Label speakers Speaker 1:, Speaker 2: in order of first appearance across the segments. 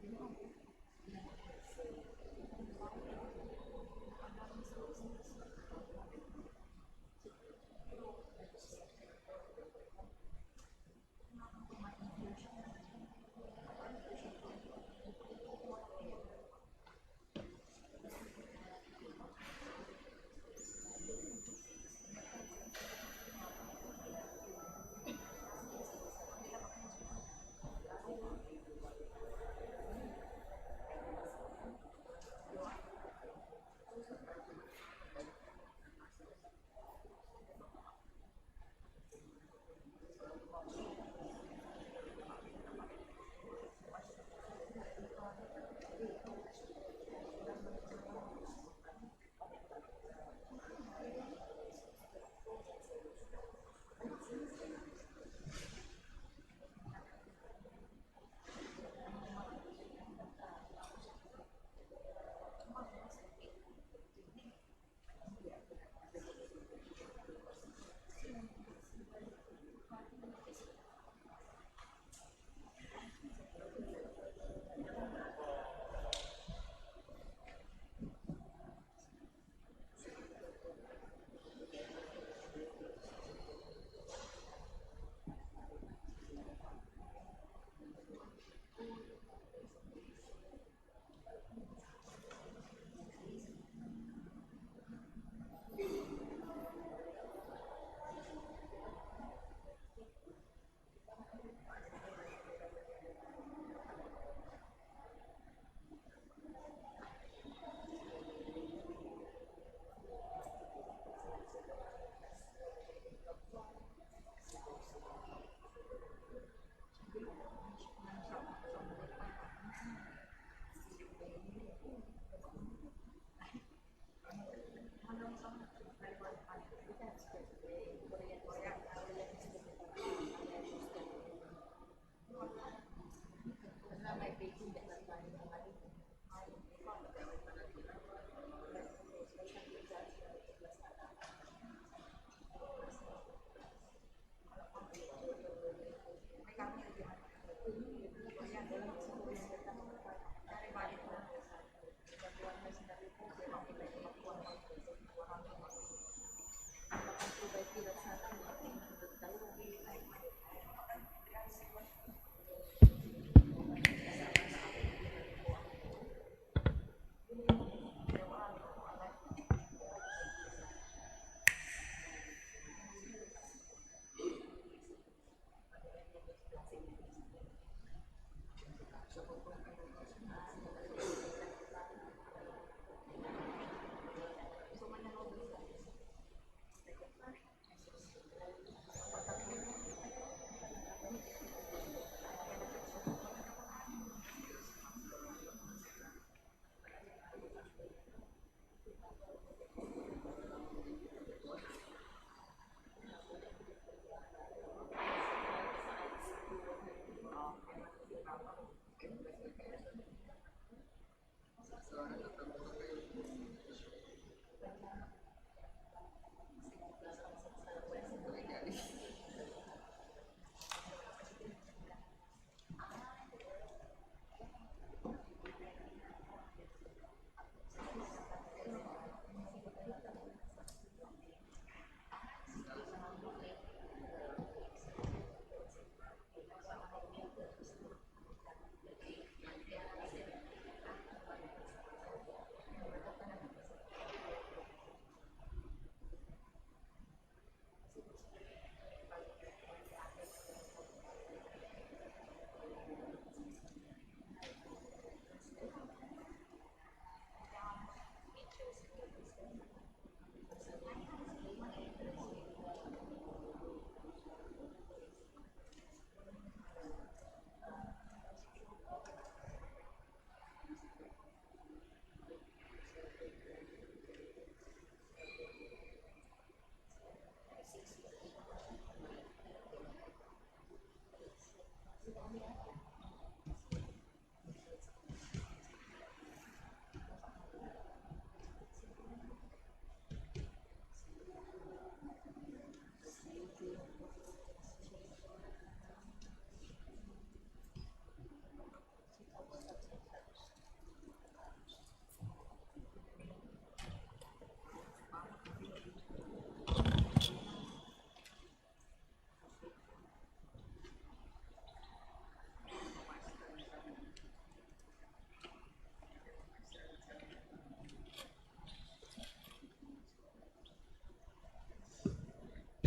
Speaker 1: Thank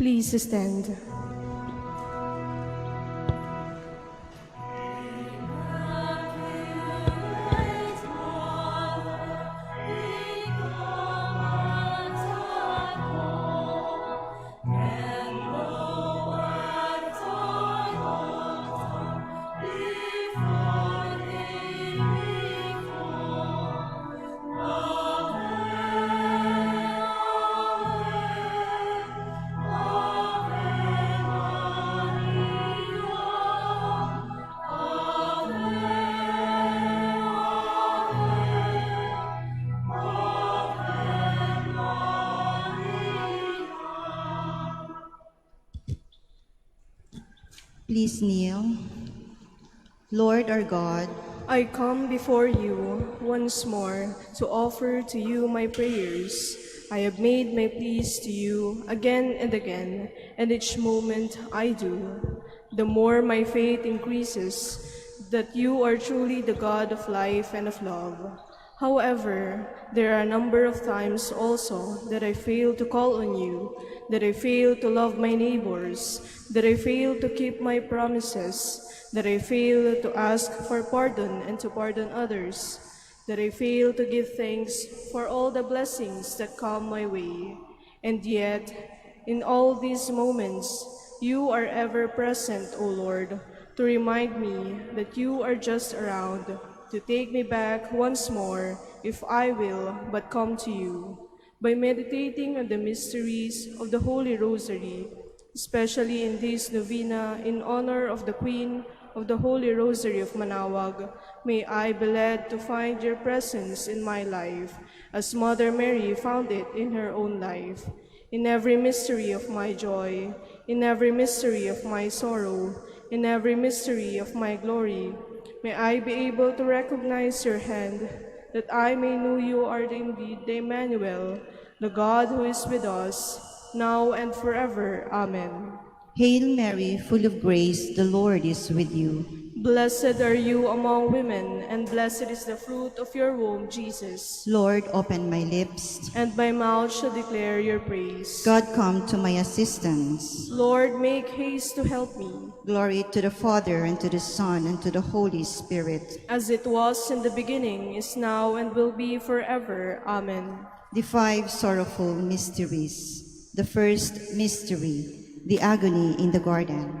Speaker 1: Please stand.
Speaker 2: Please kneel. Lord our God,
Speaker 1: I come before you once more to offer to you my prayers. I have made my pleas to you again and again, and each moment I do. The more my faith increases, that you are truly the God of life and of love. However, there are a number of times also that I fail to call on you, that I fail to love my neighbors, that I fail to keep my promises, that I fail to ask for pardon and to pardon others, that I fail to give thanks for all the blessings that come my way. And yet, in all these moments, you are ever present, O Lord, to remind me that you are just around, to take me back once more, if I will but come to you. By meditating on the mysteries of the Holy Rosary, especially in this novena in honor of the Queen of the Holy Rosary of Manaoag, may I be led to find your presence in my life, as Mother Mary found it in her own life. In every mystery of my joy, in every mystery of my sorrow, in every mystery of my glory, may I be able to recognize your hand, that I may know you are indeed the Emmanuel, the God who is with us, now and forever. Amen.
Speaker 2: Hail Mary, full of grace, the Lord is with you.
Speaker 1: Blessed are you among women, and blessed is the fruit of your womb, Jesus.
Speaker 2: Lord, open my lips.
Speaker 1: And my mouth shall declare your praise.
Speaker 2: God, come to my assistance.
Speaker 1: Lord, make haste to help me.
Speaker 2: Glory to the Father, and to the Son, and to the Holy Spirit.
Speaker 1: As it was in the beginning, is now, and will be forever. Amen.
Speaker 2: The five sorrowful mysteries. The first mystery, the agony in the garden.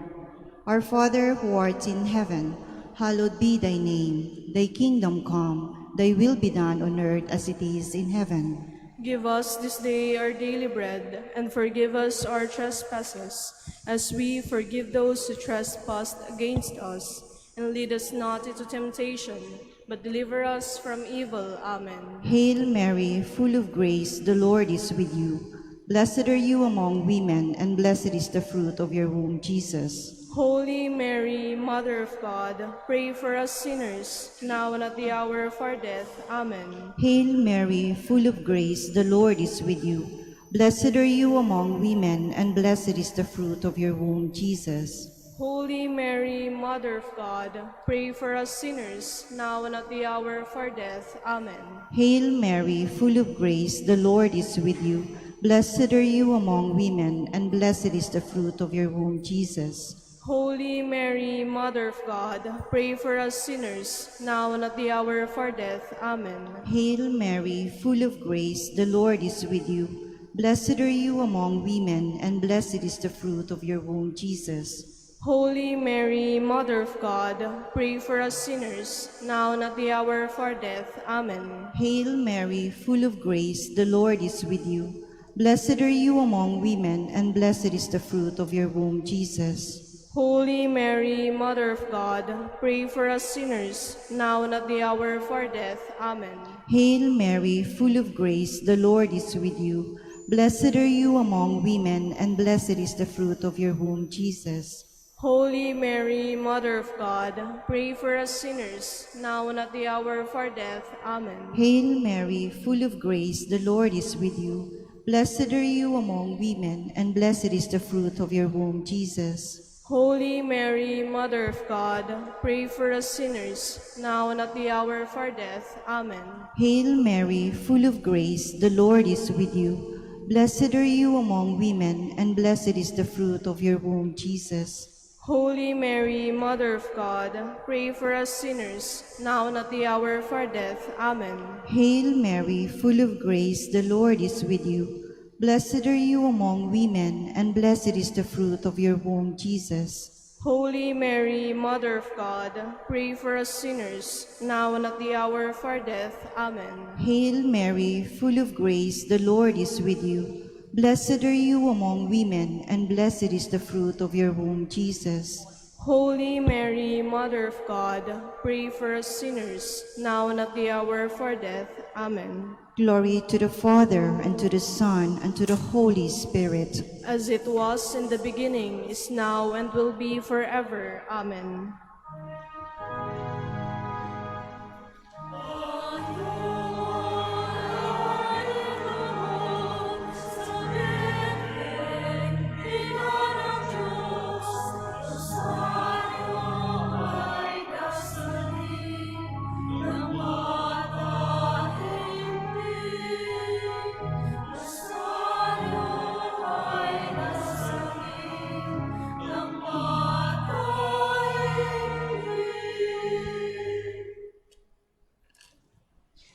Speaker 2: Our Father who art in heaven, hallowed be thy name. Thy kingdom come, thy will be done on earth as it is in heaven.
Speaker 1: Give us this day our daily bread, and forgive us our trespasses, as we forgive those who trespass against us. And lead us not into temptation, but deliver us from evil. Amen.
Speaker 2: Hail Mary, full of grace, the Lord is with you. Blessed are you among women, and blessed is the fruit of your womb, Jesus.
Speaker 1: Holy Mary, Mother of God, pray for us sinners, now and at the hour of our death. Amen.
Speaker 2: Hail Mary, full of grace, the Lord is with you. Blessed are you among women, and blessed is the fruit of your womb, Jesus.
Speaker 1: Holy Mary, Mother of God, pray for us sinners, now and at the hour of our death. Amen.
Speaker 2: Hail Mary, full of grace, the Lord is with you. Blessed are you among women, and blessed is the fruit of your womb, Jesus.
Speaker 1: Holy Mary, Mother of God, pray for us sinners, now and at the hour of our death. Amen.
Speaker 2: Hail Mary, full of grace, the Lord is with you. Blessed are you among women, and blessed is the fruit of your womb, Jesus.
Speaker 1: Holy Mary, Mother of God, pray for us sinners, now and at the hour of our death. Amen.
Speaker 2: Hail Mary, full of grace, the Lord is with you. Blessed are you among women, and blessed is the fruit of your womb, Jesus.
Speaker 1: Holy Mary, Mother of God, pray for us sinners, now and at the hour of our death. Amen.
Speaker 2: Hail Mary, full of grace, the Lord is with you. Blessed are you among women, and blessed is the fruit of your womb, Jesus.
Speaker 1: Holy Mary, Mother of God, pray for us sinners, now and at the hour of our death. Amen.
Speaker 2: Hail Mary, full of grace, the Lord is with you. Blessed are you among women, and blessed is the fruit of your womb, Jesus.
Speaker 1: Holy Mary, Mother of God, pray for us sinners, now and at the hour of our death. Amen.
Speaker 2: Hail Mary, full of grace, the Lord is with you. Blessed are you among women, and blessed is the fruit of your womb, Jesus.
Speaker 1: Holy Mary, Mother of God, pray for us sinners, now and at the hour of our death. Amen.
Speaker 2: Hail Mary, full of grace, the Lord is with you. Blessed are you among women, and blessed is the fruit of your womb, Jesus.
Speaker 1: Holy Mary, Mother of God, pray for us sinners, now and at the hour of our death. Amen.
Speaker 2: Hail Mary, full of grace, the Lord is with you. Blessed are you among women, and blessed is the fruit of your womb, Jesus.
Speaker 1: Holy Mary, Mother of God, pray for us sinners, now and at the hour of our death. Amen.
Speaker 2: Glory to the Father, and to the Son, and to the Holy Spirit.
Speaker 1: As it was in the beginning, is now, and will be forever. Amen.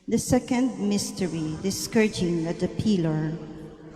Speaker 2: The second mystery, the scourging at the pillar.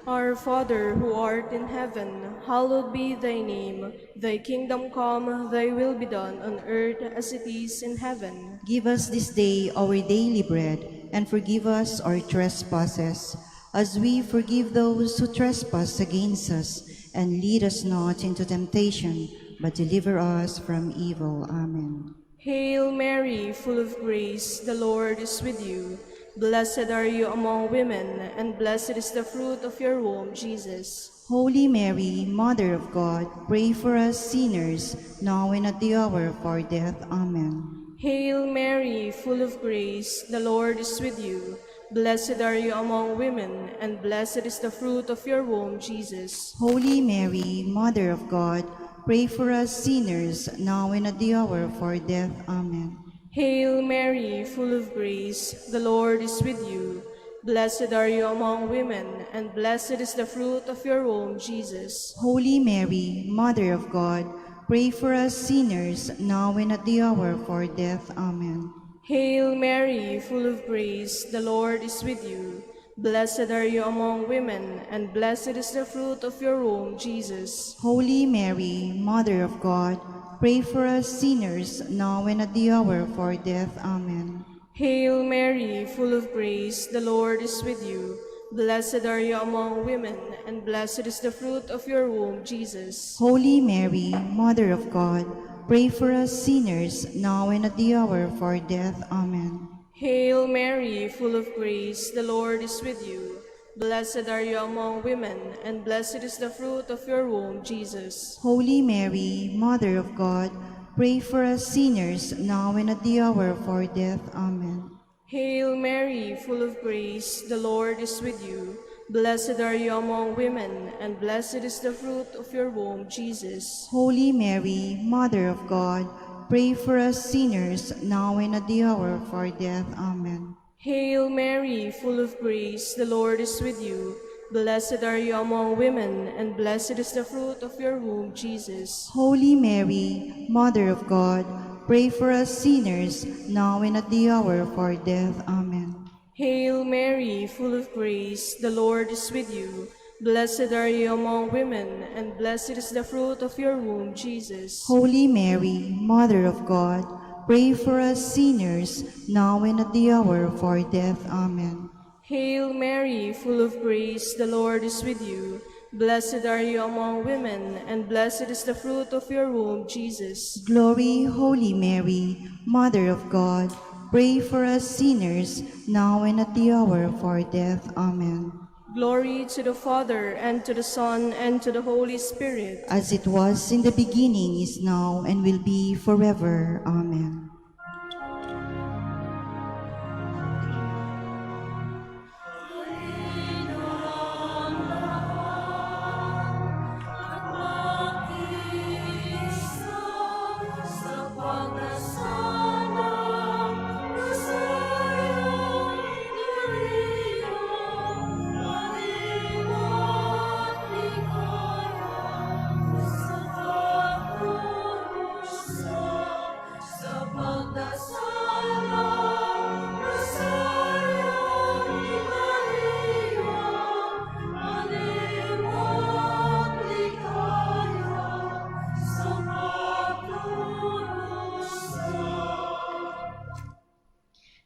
Speaker 1: Our Father, who art in heaven, hallowed be thy name. Thy kingdom come, thy will be done on earth as it is in heaven.
Speaker 2: Give us this day our daily bread, and forgive us our trespasses, as we forgive those who trespass against us. And lead us not into temptation, but deliver us from evil. Amen.
Speaker 1: Hail Mary, full of grace, the Lord is with you. Blessed are you among women, and blessed is the fruit of your womb, Jesus.
Speaker 2: Holy Mary, Mother of God, pray for us sinners, now and at the hour of our death. Amen.
Speaker 1: Hail Mary, full of grace, the Lord is with you. Blessed are you among women, and blessed is the fruit of your womb, Jesus.
Speaker 2: Holy Mary, Mother of God, pray for us sinners, now and at the hour of our death. Amen.
Speaker 1: Hail Mary, full of grace, the Lord is with you. Blessed are you among women, and blessed is the fruit of your womb, Jesus.
Speaker 2: Holy Mary, Mother of God, pray for us sinners, now and at the hour of our death. Amen.
Speaker 1: Hail Mary, full of grace, the Lord is with you. Blessed are you among women, and blessed is the fruit of your womb, Jesus.
Speaker 2: Holy Mary, Mother of God, pray for us sinners, now and at the hour of our death. Amen.
Speaker 1: Hail Mary, full of grace, the Lord is with you. Blessed are you among women, and blessed is the fruit of your womb, Jesus.
Speaker 2: Holy Mary, Mother of God, pray for us sinners, now and at the hour of our death. Amen.
Speaker 1: Hail Mary, full of grace, the Lord is with you. Blessed are you among women, and blessed is the fruit of your womb, Jesus.
Speaker 2: Holy Mary, Mother of God, pray for us sinners, now and at the hour of our death. Amen.
Speaker 1: Hail Mary, full of grace, the Lord is with you. Blessed are you among women, and blessed is the fruit of your womb, Jesus.
Speaker 2: Holy Mary, Mother of God, pray for us sinners, now and at the hour of our death. Amen.
Speaker 1: Hail Mary, full of grace, the Lord is with you. Blessed are you among women, and blessed is the fruit of your womb, Jesus.
Speaker 2: Holy Mary, Mother of God, pray for us sinners, now and at the hour of our death. Amen.
Speaker 1: Hail Mary, full of grace, the Lord is with you. Blessed are you among women, and blessed is the fruit of your womb, Jesus.
Speaker 2: Holy Mary, Mother of God, pray for us sinners, now and at the hour of our death. Amen.
Speaker 1: Hail Mary, full of grace, the Lord is with you. Blessed are you among women, and blessed is the fruit of your womb, Jesus.
Speaker 2: Glory, Holy Mary, Mother of God, pray for us sinners, now and at the hour of our death. Amen.
Speaker 1: Glory to the Father, and to the Son, and to the Holy Spirit.
Speaker 2: As it was in the beginning, is now, and will be forever. Amen.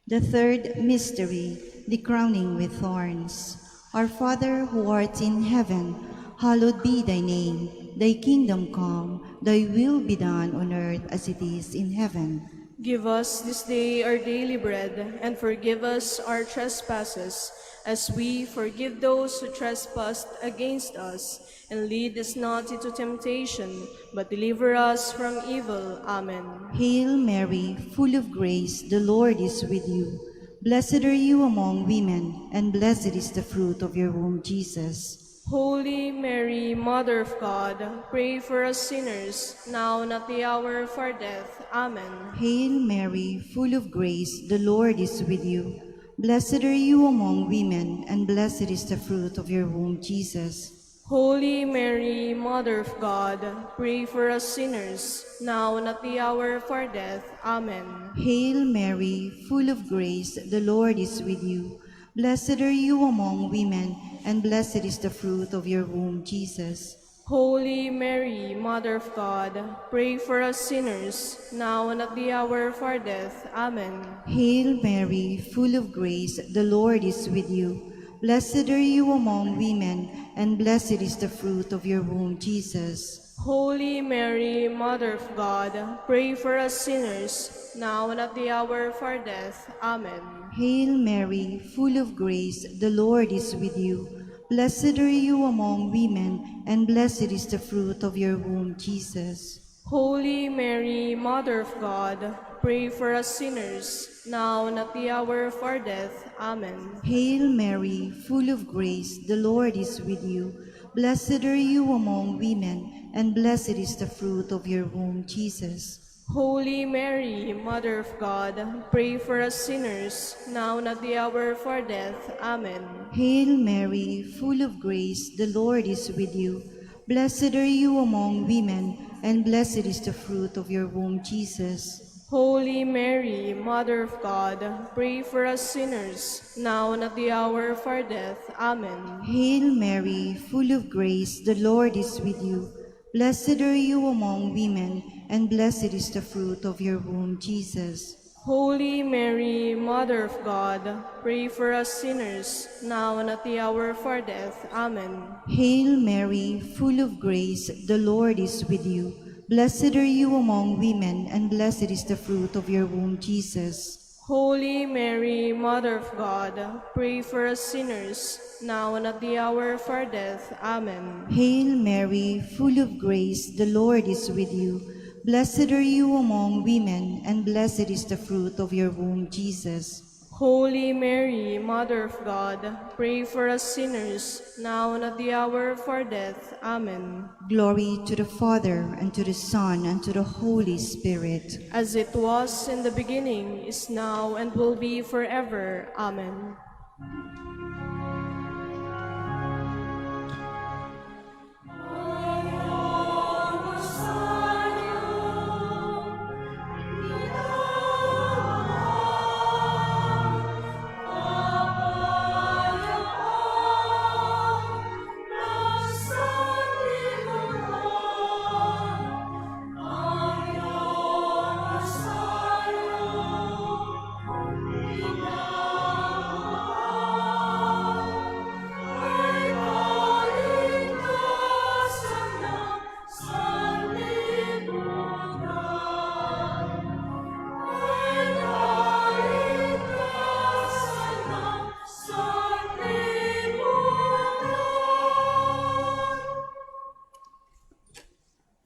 Speaker 2: The third mystery, the crowning with thorns. Our Father who art in heaven, hallowed be thy name. Thy kingdom come, thy will be done on earth as it is in heaven.
Speaker 1: Give us this day our daily bread, and forgive us our trespasses, as we forgive those who trespass against us. And lead us not into temptation, but deliver us from evil. Amen.
Speaker 2: Hail Mary, full of grace, the Lord is with you. Blessed are you among women, and blessed is the fruit of your womb, Jesus.
Speaker 1: Holy Mary, Mother of God, pray for us sinners, now and at the hour of our death. Amen.
Speaker 2: Hail Mary, full of grace, the Lord is with you. Blessed are you among women, and blessed is the fruit of your womb, Jesus.
Speaker 1: Holy Mary, Mother of God, pray for us sinners, now and at the hour of our death. Amen.
Speaker 2: Hail Mary, full of grace, the Lord is with you. Blessed are you among women, and blessed is the fruit of your womb, Jesus.
Speaker 1: Holy Mary, Mother of God, pray for us sinners, now and at the hour of our death. Amen.
Speaker 2: Hail Mary, full of grace, the Lord is with you. Blessed are you among women, and blessed is the fruit of your womb, Jesus.
Speaker 1: Holy Mary, Mother of God, pray for us sinners, now and at the hour of our death. Amen.
Speaker 2: Hail Mary, full of grace, the Lord is with you. Blessed are you among women, and blessed is the fruit of your womb, Jesus.
Speaker 1: Holy Mary, Mother of God, pray for us sinners, now and at the hour of our death. Amen.
Speaker 2: Hail Mary, full of grace, the Lord is with you. Blessed are you among women, and blessed is the fruit of your womb, Jesus.
Speaker 1: Holy Mary, Mother of God, pray for us sinners, now and at the hour of our death. Amen.
Speaker 2: Hail Mary, full of grace, the Lord is with you. Blessed are you among women, and blessed is the fruit of your womb, Jesus.
Speaker 1: Holy Mary, Mother of God, pray for us sinners, now and at the hour of our death. Amen.
Speaker 2: Hail Mary, full of grace, the Lord is with you. Blessed are you among women, and blessed is the fruit of your womb, Jesus.
Speaker 1: Holy Mary, Mother of God, pray for us sinners, now and at the hour of our death. Amen.
Speaker 2: Hail Mary, full of grace, the Lord is with you. Blessed are you among women, and blessed is the fruit of your womb, Jesus.
Speaker 1: Holy Mary, Mother of God, pray for us sinners, now and at the hour of our death. Amen.
Speaker 2: Hail Mary, full of grace, the Lord is with you. Blessed are you among women, and blessed is the fruit of your womb, Jesus.
Speaker 1: Holy Mary, Mother of God, pray for us sinners, now and at the hour of our death. Amen.
Speaker 2: Glory to the Father, and to the Son, and to the Holy Spirit.
Speaker 1: As it was in the beginning, is now, and will be forever. Amen.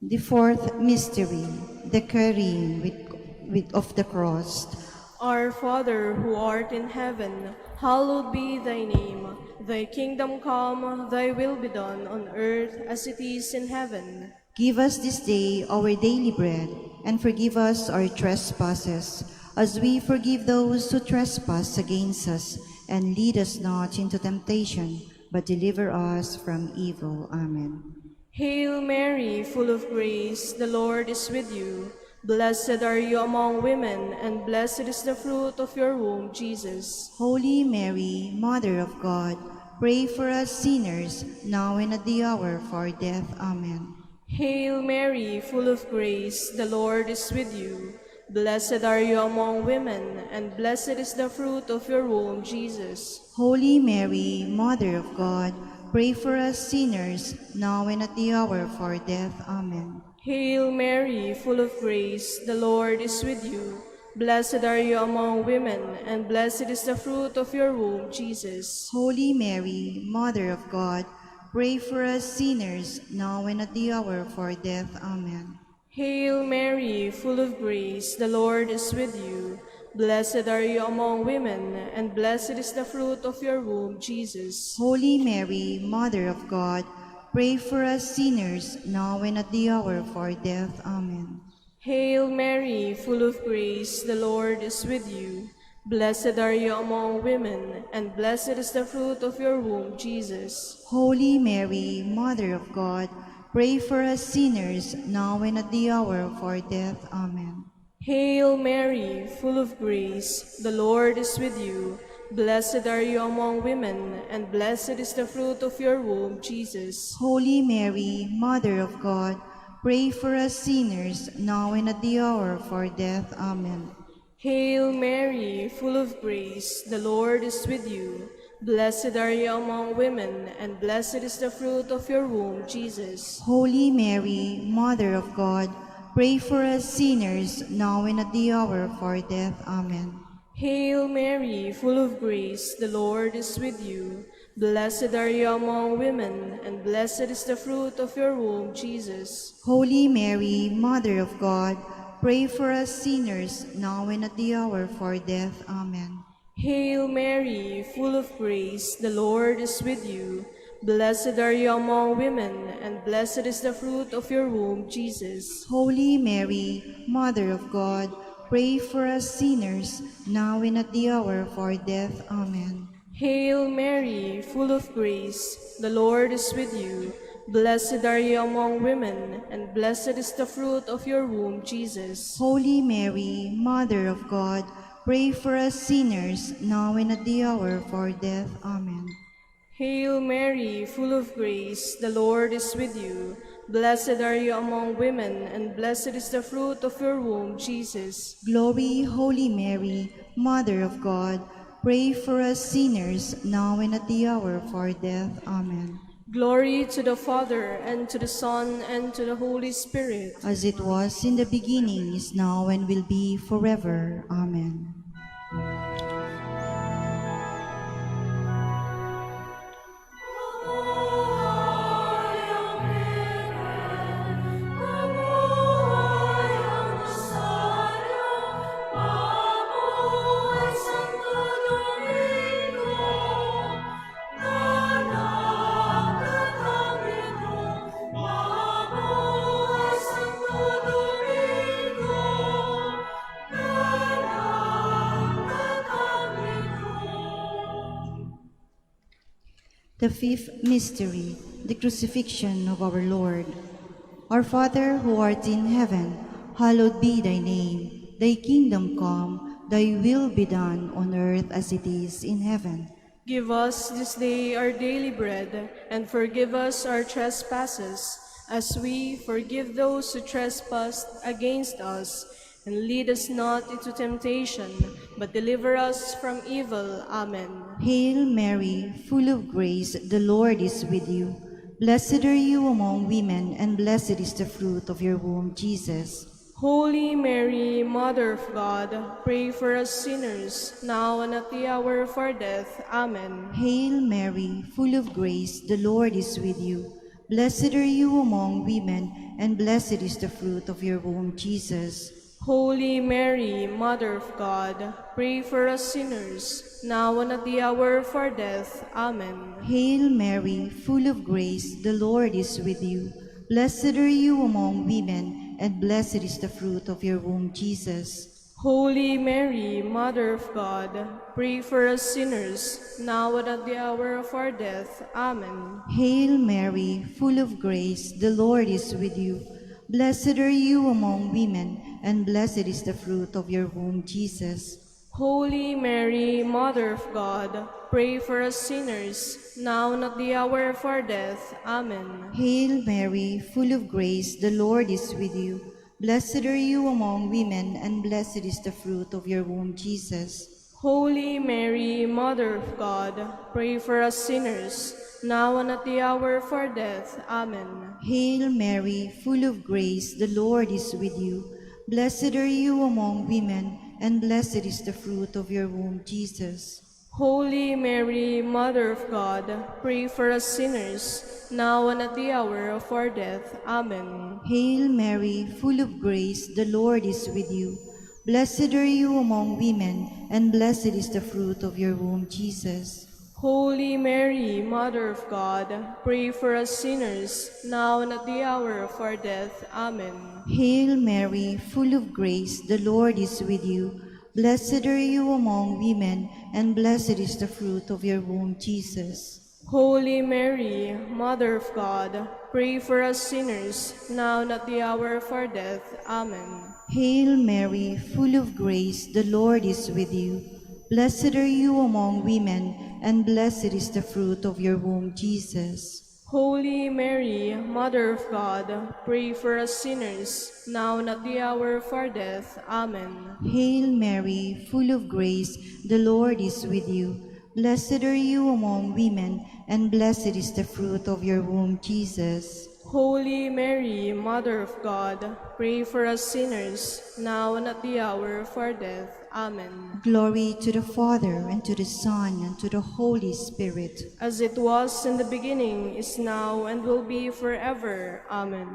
Speaker 2: The fourth mystery, the carrying of the cross.
Speaker 1: Our Father, who art in heaven, hallowed be thy name. Thy kingdom come, thy will be done on earth as it is in heaven.
Speaker 2: Give us this day our daily bread, and forgive us our trespasses, as we forgive those who trespass against us. And lead us not into temptation, but deliver us from evil. Amen.
Speaker 1: Hail Mary, full of grace, the Lord is with you. Blessed are you among women, and blessed is the fruit of your womb, Jesus.
Speaker 2: Holy Mary, Mother of God, pray for us sinners, now and at the hour of our death. Amen.
Speaker 1: Hail Mary, full of grace, the Lord is with you. Blessed are you among women, and blessed is the fruit of your womb, Jesus.
Speaker 2: Holy Mary, Mother of God, pray for us sinners, now and at the hour of our death. Amen.
Speaker 1: Hail Mary, full of grace, the Lord is with you. Blessed are you among women, and blessed is the fruit of your womb, Jesus.
Speaker 2: Holy Mary, Mother of God, pray for us sinners, now and at the hour of our death. Amen.
Speaker 1: Hail Mary, full of grace, the Lord is with you. Blessed are you among women, and blessed is the fruit of your womb, Jesus.
Speaker 2: Holy Mary, Mother of God, pray for us sinners, now and at the hour of our death. Amen.
Speaker 1: Hail Mary, full of grace, the Lord is with you. Blessed are you among women, and blessed is the fruit of your womb, Jesus.
Speaker 2: Holy Mary, Mother of God, pray for us sinners, now and at the hour of our death. Amen.
Speaker 1: Hail Mary, full of grace, the Lord is with you. Blessed are you among women, and blessed is the fruit of your womb, Jesus.
Speaker 2: Holy Mary, Mother of God, pray for us sinners, now and at the hour of our death. Amen.
Speaker 1: Hail Mary, full of grace, the Lord is with you. Blessed are you among women, and blessed is the fruit of your womb, Jesus.
Speaker 2: Holy Mary, Mother of God, pray for us sinners, now and at the hour of our death. Amen.
Speaker 1: Hail Mary, full of grace, the Lord is with you. Blessed are you among women, and blessed is the fruit of your womb, Jesus.
Speaker 2: Holy Mary, Mother of God, pray for us sinners, now and at the hour of our death. Amen.
Speaker 1: Hail Mary, full of grace, the Lord is with you. Blessed are you among women, and blessed is the fruit of your womb, Jesus.
Speaker 2: Holy Mary, Mother of God, pray for us sinners, now and at the hour of our death. Amen.
Speaker 1: Hail Mary, full of grace, the Lord is with you. Blessed are you among women, and blessed is the fruit of your womb, Jesus.
Speaker 2: Holy Mary, Mother of God, pray for us sinners, now and at the hour of our death. Amen.
Speaker 1: Hail Mary, full of grace, the Lord is with you. Blessed are you among women, and blessed is the fruit of your womb, Jesus.
Speaker 2: Glory, Holy Mary, Mother of God, pray for us sinners, now and at the hour of our death. Amen.
Speaker 1: Glory to the Father, and to the Son, and to the Holy Spirit.
Speaker 2: As it was in the beginning, is now, and will be forever. Amen. The fifth mystery, the crucifixion of our Lord. Our Father, who art in heaven, hallowed be thy name. Thy kingdom come, thy will be done on earth as it is in heaven.
Speaker 1: Give us this day our daily bread, and forgive us our trespasses, as we forgive those who trespass against us. And lead us not into temptation, but deliver us from evil. Amen.
Speaker 2: Hail Mary, full of grace, the Lord is with you. Blessed are you among women, and blessed is the fruit of your womb, Jesus.
Speaker 1: Holy Mary, Mother of God, pray for us sinners, now and at the hour of our death. Amen.
Speaker 2: Hail Mary, full of grace, the Lord is with you. Blessed are you among women, and blessed is the fruit of your womb, Jesus.
Speaker 1: Holy Mary, Mother of God, pray for us sinners, now and at the hour of our death. Amen.
Speaker 2: Hail Mary, full of grace, the Lord is with you. Blessed are you among women, and blessed is the fruit of your womb, Jesus.
Speaker 1: Holy Mary, Mother of God, pray for us sinners, now and at the hour of our death. Amen.
Speaker 2: Hail Mary, full of grace, the Lord is with you. Blessed are you among women, and blessed is the fruit of your womb, Jesus.
Speaker 1: Holy Mary, Mother of God, pray for us sinners, now and at the hour of our death. Amen.
Speaker 2: Hail Mary, full of grace, the Lord is with you. Blessed are you among women, and blessed is the fruit of your womb, Jesus.
Speaker 1: Holy Mary, Mother of God, pray for us sinners, now and at the hour of our death. Amen.
Speaker 2: Hail Mary, full of grace, the Lord is with you. Blessed are you among women, and blessed is the fruit of your womb, Jesus.
Speaker 1: Holy Mary, Mother of God, pray for us sinners, now and at the hour of our death. Amen.
Speaker 2: Hail Mary, full of grace, the Lord is with you. Blessed are you among women, and blessed is the fruit of your womb, Jesus.
Speaker 1: Holy Mary, Mother of God, pray for us sinners, now and at the hour of our death. Amen.
Speaker 2: Hail Mary, full of grace, the Lord is with you. Blessed are you among women, and blessed is the fruit of your womb, Jesus.
Speaker 1: Holy Mary, Mother of God, pray for us sinners, now and at the hour of our death. Amen.
Speaker 2: Hail Mary, full of grace, the Lord is with you. Blessed are you among women, and blessed is the fruit of your womb, Jesus.
Speaker 1: Holy Mary, Mother of God, pray for us sinners, now and at the hour of our death. Amen.
Speaker 2: Hail Mary, full of grace, the Lord is with you. Blessed are you among women, and blessed is the fruit of your womb, Jesus.
Speaker 1: Holy Mary, Mother of God, pray for us sinners, now and at the hour of our death. Amen.
Speaker 2: Glory to the Father, and to the Son, and to the Holy Spirit.
Speaker 1: As it was in the beginning, is now, and will be forever. Amen.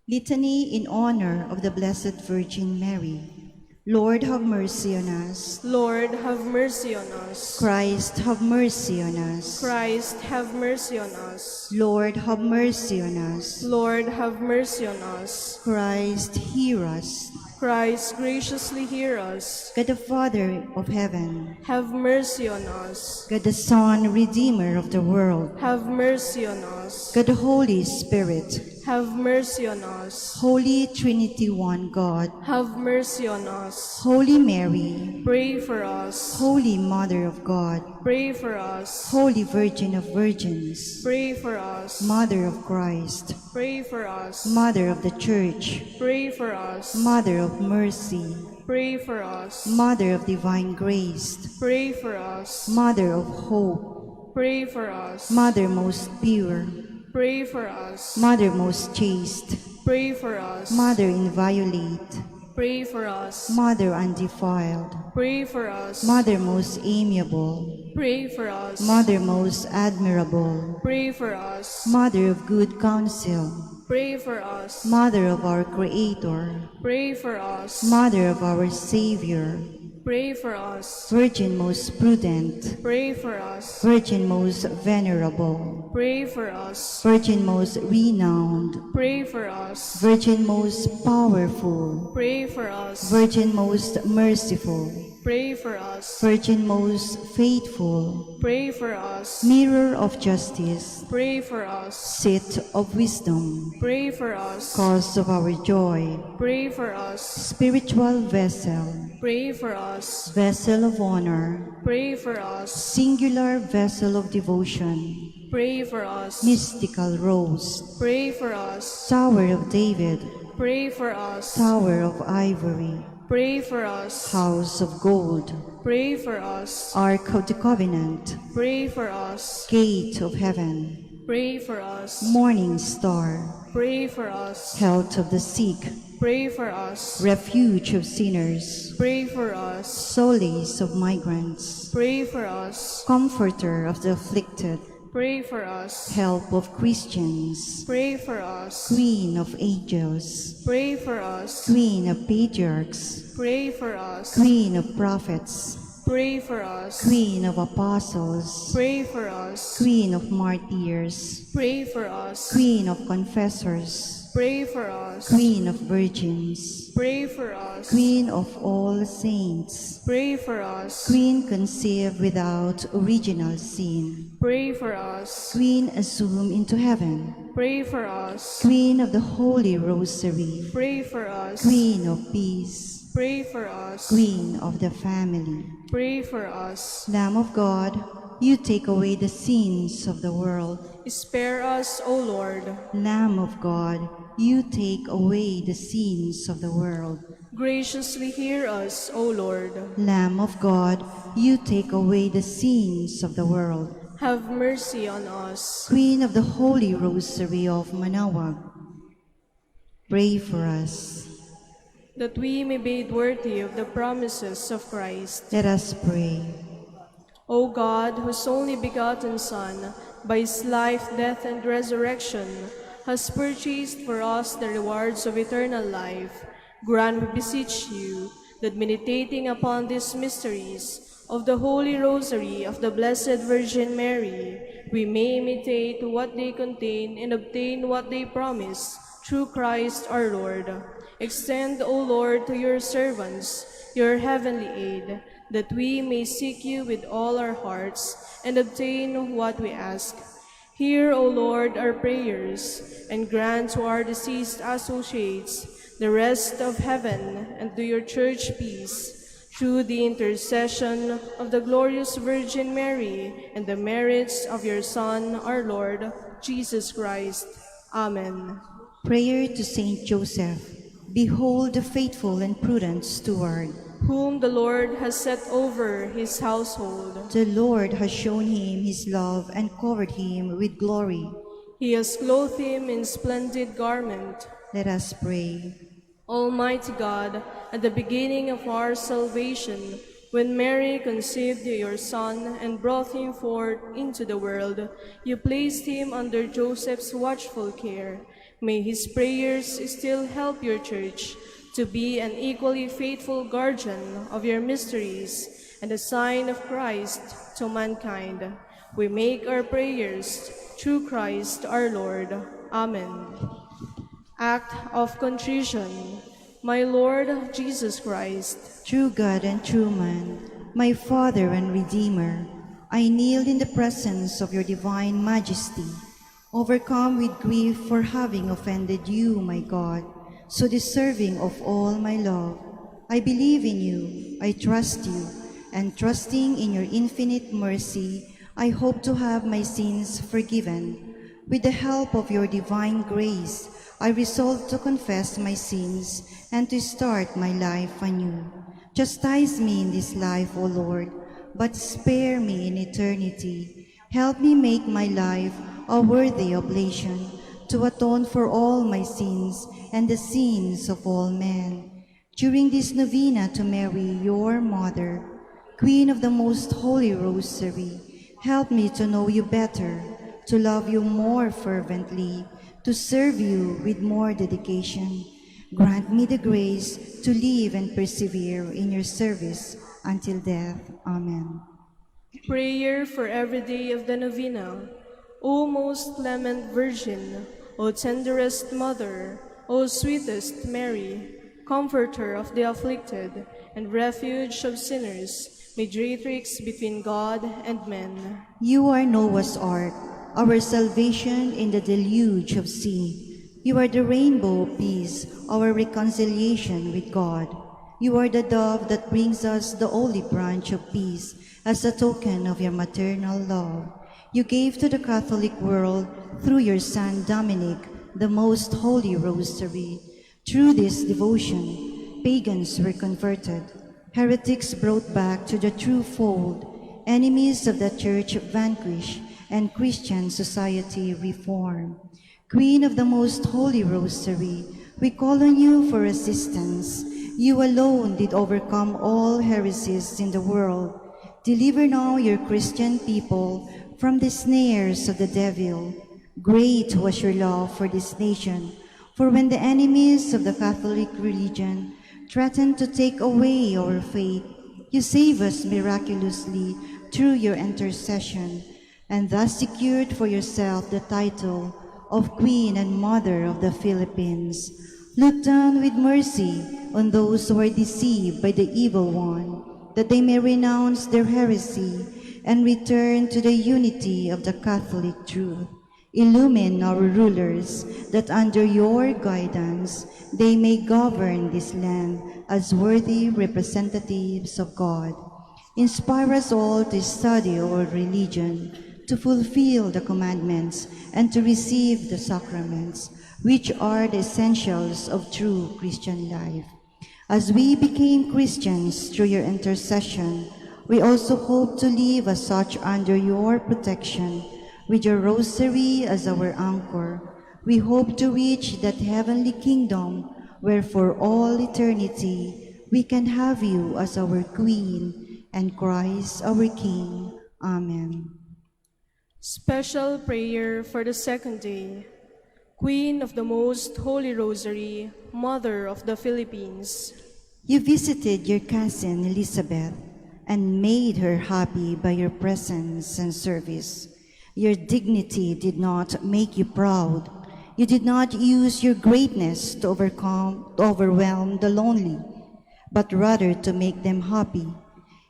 Speaker 2: Litany in honor of the Blessed Virgin Mary. Lord, have mercy on us.
Speaker 1: Lord, have mercy on us.
Speaker 2: Christ, have mercy on us.
Speaker 1: Christ, have mercy on us.
Speaker 2: Lord, have mercy on us.
Speaker 1: Lord, have mercy on us.
Speaker 2: Christ, hear us.
Speaker 1: Christ, graciously hear us.
Speaker 2: God the Father of heaven,
Speaker 1: Have mercy on us.
Speaker 2: God the Son, Redeemer of the world,
Speaker 1: Have mercy on us.
Speaker 2: God the Holy Spirit,
Speaker 1: Have mercy on us.
Speaker 2: Holy Trinity, one God,
Speaker 1: Have mercy on us.
Speaker 2: Holy Mary,
Speaker 1: Pray for us.
Speaker 2: Holy Mother of God,
Speaker 1: Pray for us.
Speaker 2: Holy Virgin of Virgins,
Speaker 1: Pray for us.
Speaker 2: Mother of Christ,
Speaker 1: Pray for us.
Speaker 2: Mother of the Church,
Speaker 1: Pray for us.
Speaker 2: Mother of Mercy,
Speaker 1: Pray for us.
Speaker 2: Mother of Divine Grace,
Speaker 1: Pray for us.
Speaker 2: Mother of Hope,
Speaker 1: Pray for us.
Speaker 2: Mother most pure,
Speaker 1: Pray for us.
Speaker 2: Mother most chaste,
Speaker 1: Pray for us.
Speaker 2: Mother inviolate,
Speaker 1: Pray for us.
Speaker 2: Mother undefiled,
Speaker 1: Pray for us.
Speaker 2: Mother most amiable,
Speaker 1: Pray for us.
Speaker 2: Mother most admirable,
Speaker 1: Pray for us.
Speaker 2: Mother of good counsel,
Speaker 1: Pray for us.
Speaker 2: Mother of our Creator,
Speaker 1: Pray for us.
Speaker 2: Mother of our Savior,
Speaker 1: Pray for us.
Speaker 2: Virgin most prudent,
Speaker 1: Pray for us.
Speaker 2: Virgin most venerable,
Speaker 1: Pray for us.
Speaker 2: Virgin most renowned,
Speaker 1: Pray for us.
Speaker 2: Virgin most powerful,
Speaker 1: Pray for us.
Speaker 2: Virgin most merciful,
Speaker 1: Pray for us.
Speaker 2: Virgin most faithful,
Speaker 1: Pray for us.
Speaker 2: Mirror of justice,
Speaker 1: Pray for us.
Speaker 2: Seat of wisdom,
Speaker 1: Pray for us.
Speaker 2: cause of our joy,
Speaker 1: Pray for us.
Speaker 2: spiritual vessel,
Speaker 1: Pray for us.
Speaker 2: vessel of honor,
Speaker 1: Pray for us.
Speaker 2: singular vessel of devotion,
Speaker 1: Pray for us.
Speaker 2: mystical rose,
Speaker 1: Pray for us.
Speaker 2: Tower of David,
Speaker 1: Pray for us.
Speaker 2: Tower of ivory,
Speaker 1: Pray for us.
Speaker 2: House of gold,
Speaker 1: Pray for us.
Speaker 2: Ark of the Covenant,
Speaker 1: Pray for us.
Speaker 2: Gate of heaven,
Speaker 1: Pray for us.
Speaker 2: Morning Star,
Speaker 1: Pray for us.
Speaker 2: Health of the sick,
Speaker 1: Pray for us.
Speaker 2: Refuge of sinners,
Speaker 1: Pray for us.
Speaker 2: Solace of migrants,
Speaker 1: Pray for us.
Speaker 2: Comforter of the afflicted,
Speaker 1: Pray for us.
Speaker 2: Help of Christians,
Speaker 1: Pray for us.
Speaker 2: Queen of angels,
Speaker 1: Pray for us.
Speaker 2: Queen of patriarchs,
Speaker 1: Pray for us.
Speaker 2: Queen of prophets,
Speaker 1: Pray for us.
Speaker 2: Queen of apostles,
Speaker 1: Pray for us.
Speaker 2: Queen of martyrs,
Speaker 1: Pray for us.
Speaker 2: Queen of confessors,
Speaker 1: Pray for us.
Speaker 2: Queen of virgins,
Speaker 1: Pray for us.
Speaker 2: Queen of all saints,
Speaker 1: Pray for us.
Speaker 2: Queen conceived without original sin,
Speaker 1: Pray for us.
Speaker 2: Queen assumed into heaven,
Speaker 1: Pray for us.
Speaker 2: Queen of the Holy Rosary,
Speaker 1: Pray for us.
Speaker 2: Queen of peace,
Speaker 1: Pray for us.
Speaker 2: Queen of the family,
Speaker 1: Pray for us.
Speaker 2: Lamb of God, you take away the sins of the world.
Speaker 1: Spare us, O Lord.
Speaker 2: Lamb of God, you take away the sins of the world.
Speaker 1: Graciously hear us, O Lord.
Speaker 2: Lamb of God, you take away the sins of the world.
Speaker 1: Have mercy on us.
Speaker 2: Queen of the Holy Rosary of Manaoag, pray for us.
Speaker 1: That we may be made worthy of the promises of Christ.
Speaker 2: Let us pray.
Speaker 1: O God, whose only begotten Son, by his life, death, and resurrection, has purchased for us the rewards of eternal life, grant, we beseech you, that meditating upon these mysteries of the Holy Rosary of the Blessed Virgin Mary, we may imitate what they contain and obtain what they promise, through Christ our Lord. Extend, O Lord, to your servants your heavenly aid, that we may seek you with all our hearts and obtain what we ask. Hear, O Lord, our prayers, and grant to our deceased associates the rest of heaven, and to your church peace, through the intercession of the glorious Virgin Mary and the merits of your Son, our Lord, Jesus Christ. Amen.
Speaker 2: Prayer to Saint Joseph. Behold the faithful and prudent steward,
Speaker 1: whom the Lord has set over his household.
Speaker 2: The Lord has shown him his love and covered him with glory.
Speaker 1: He has clothed him in splendid garment.
Speaker 2: Let us pray.
Speaker 1: Almighty God, at the beginning of our salvation, when Mary conceived your Son and brought him forth into the world, you placed him under Joseph's watchful care. May his prayers still help your church to be an equally faithful guardian of your mysteries and a sign of Christ to mankind. We make our prayers through Christ our Lord. Amen. Act of Contrition. My Lord Jesus Christ,
Speaker 2: True God and true man, my Father and Redeemer, I kneel in the presence of your divine majesty, overcome with grief for having offended you, my God, so deserving of all my love. I believe in you, I trust you, and trusting in your infinite mercy, I hope to have my sins forgiven. With the help of your divine grace, I resolve to confess my sins and to start my life anew. Chastise me in this life, O Lord, but spare me in eternity. Help me make my life a worthy oblation to atone for all my sins and the sins of all men. During this novena to Mary, your Mother, Queen of the Most Holy Rosary, help me to know you better, to love you more fervently, to serve you with more dedication. Grant me the grace to live and persevere in your service until death. Amen.
Speaker 1: prayer for every day of the novena. O most clement Virgin, O tenderest Mother, O sweetest Mary, Comforter of the afflicted and refuge of sinners, mediatrix between God and men.
Speaker 2: You are Noah's ark, our salvation in the deluge of sea. You are the rainbow of peace, our reconciliation with God. You are the dove that brings us the olive branch of peace as a token of your maternal love. You gave to the Catholic world, through your Son Dominic, the most holy rosary. Through this devotion, pagans were converted, heretics brought back to the true fold, enemies of the Church vanquished, and Christian society reformed. Queen of the most holy rosary, we call on you for assistance. You alone did overcome all heresies in the world. Deliver now your Christian people from the snares of the devil. Great was your love for this nation, for when the enemies of the Catholic religion threatened to take away our faith, you save us miraculously through your intercession, and thus secured for yourself the title of Queen and Mother of the Philippines. Look down with mercy on those who are deceived by the evil one, that they may renounce their heresy and return to the unity of the Catholic truth. Illumine our rulers, that under your guidance they may govern this land as worthy representatives of God. Inspire us all to study our religion, to fulfill the commandments, and to receive the sacraments, which are the essentials of true Christian life. As we became Christians through your intercession, we also hope to live as such under your protection, with your rosary as our anchor. We hope to reach that heavenly kingdom where for all eternity we can have you as our Queen and Christ our King. Amen.
Speaker 1: Special prayer for the second day. Queen of the Most Holy Rosary, Mother of the Philippines.
Speaker 2: You visited your cousin Elizabeth and made her happy by your presence and service. Your dignity did not make you proud. You did not use your greatness to overwhelm the lonely, but rather to make them happy.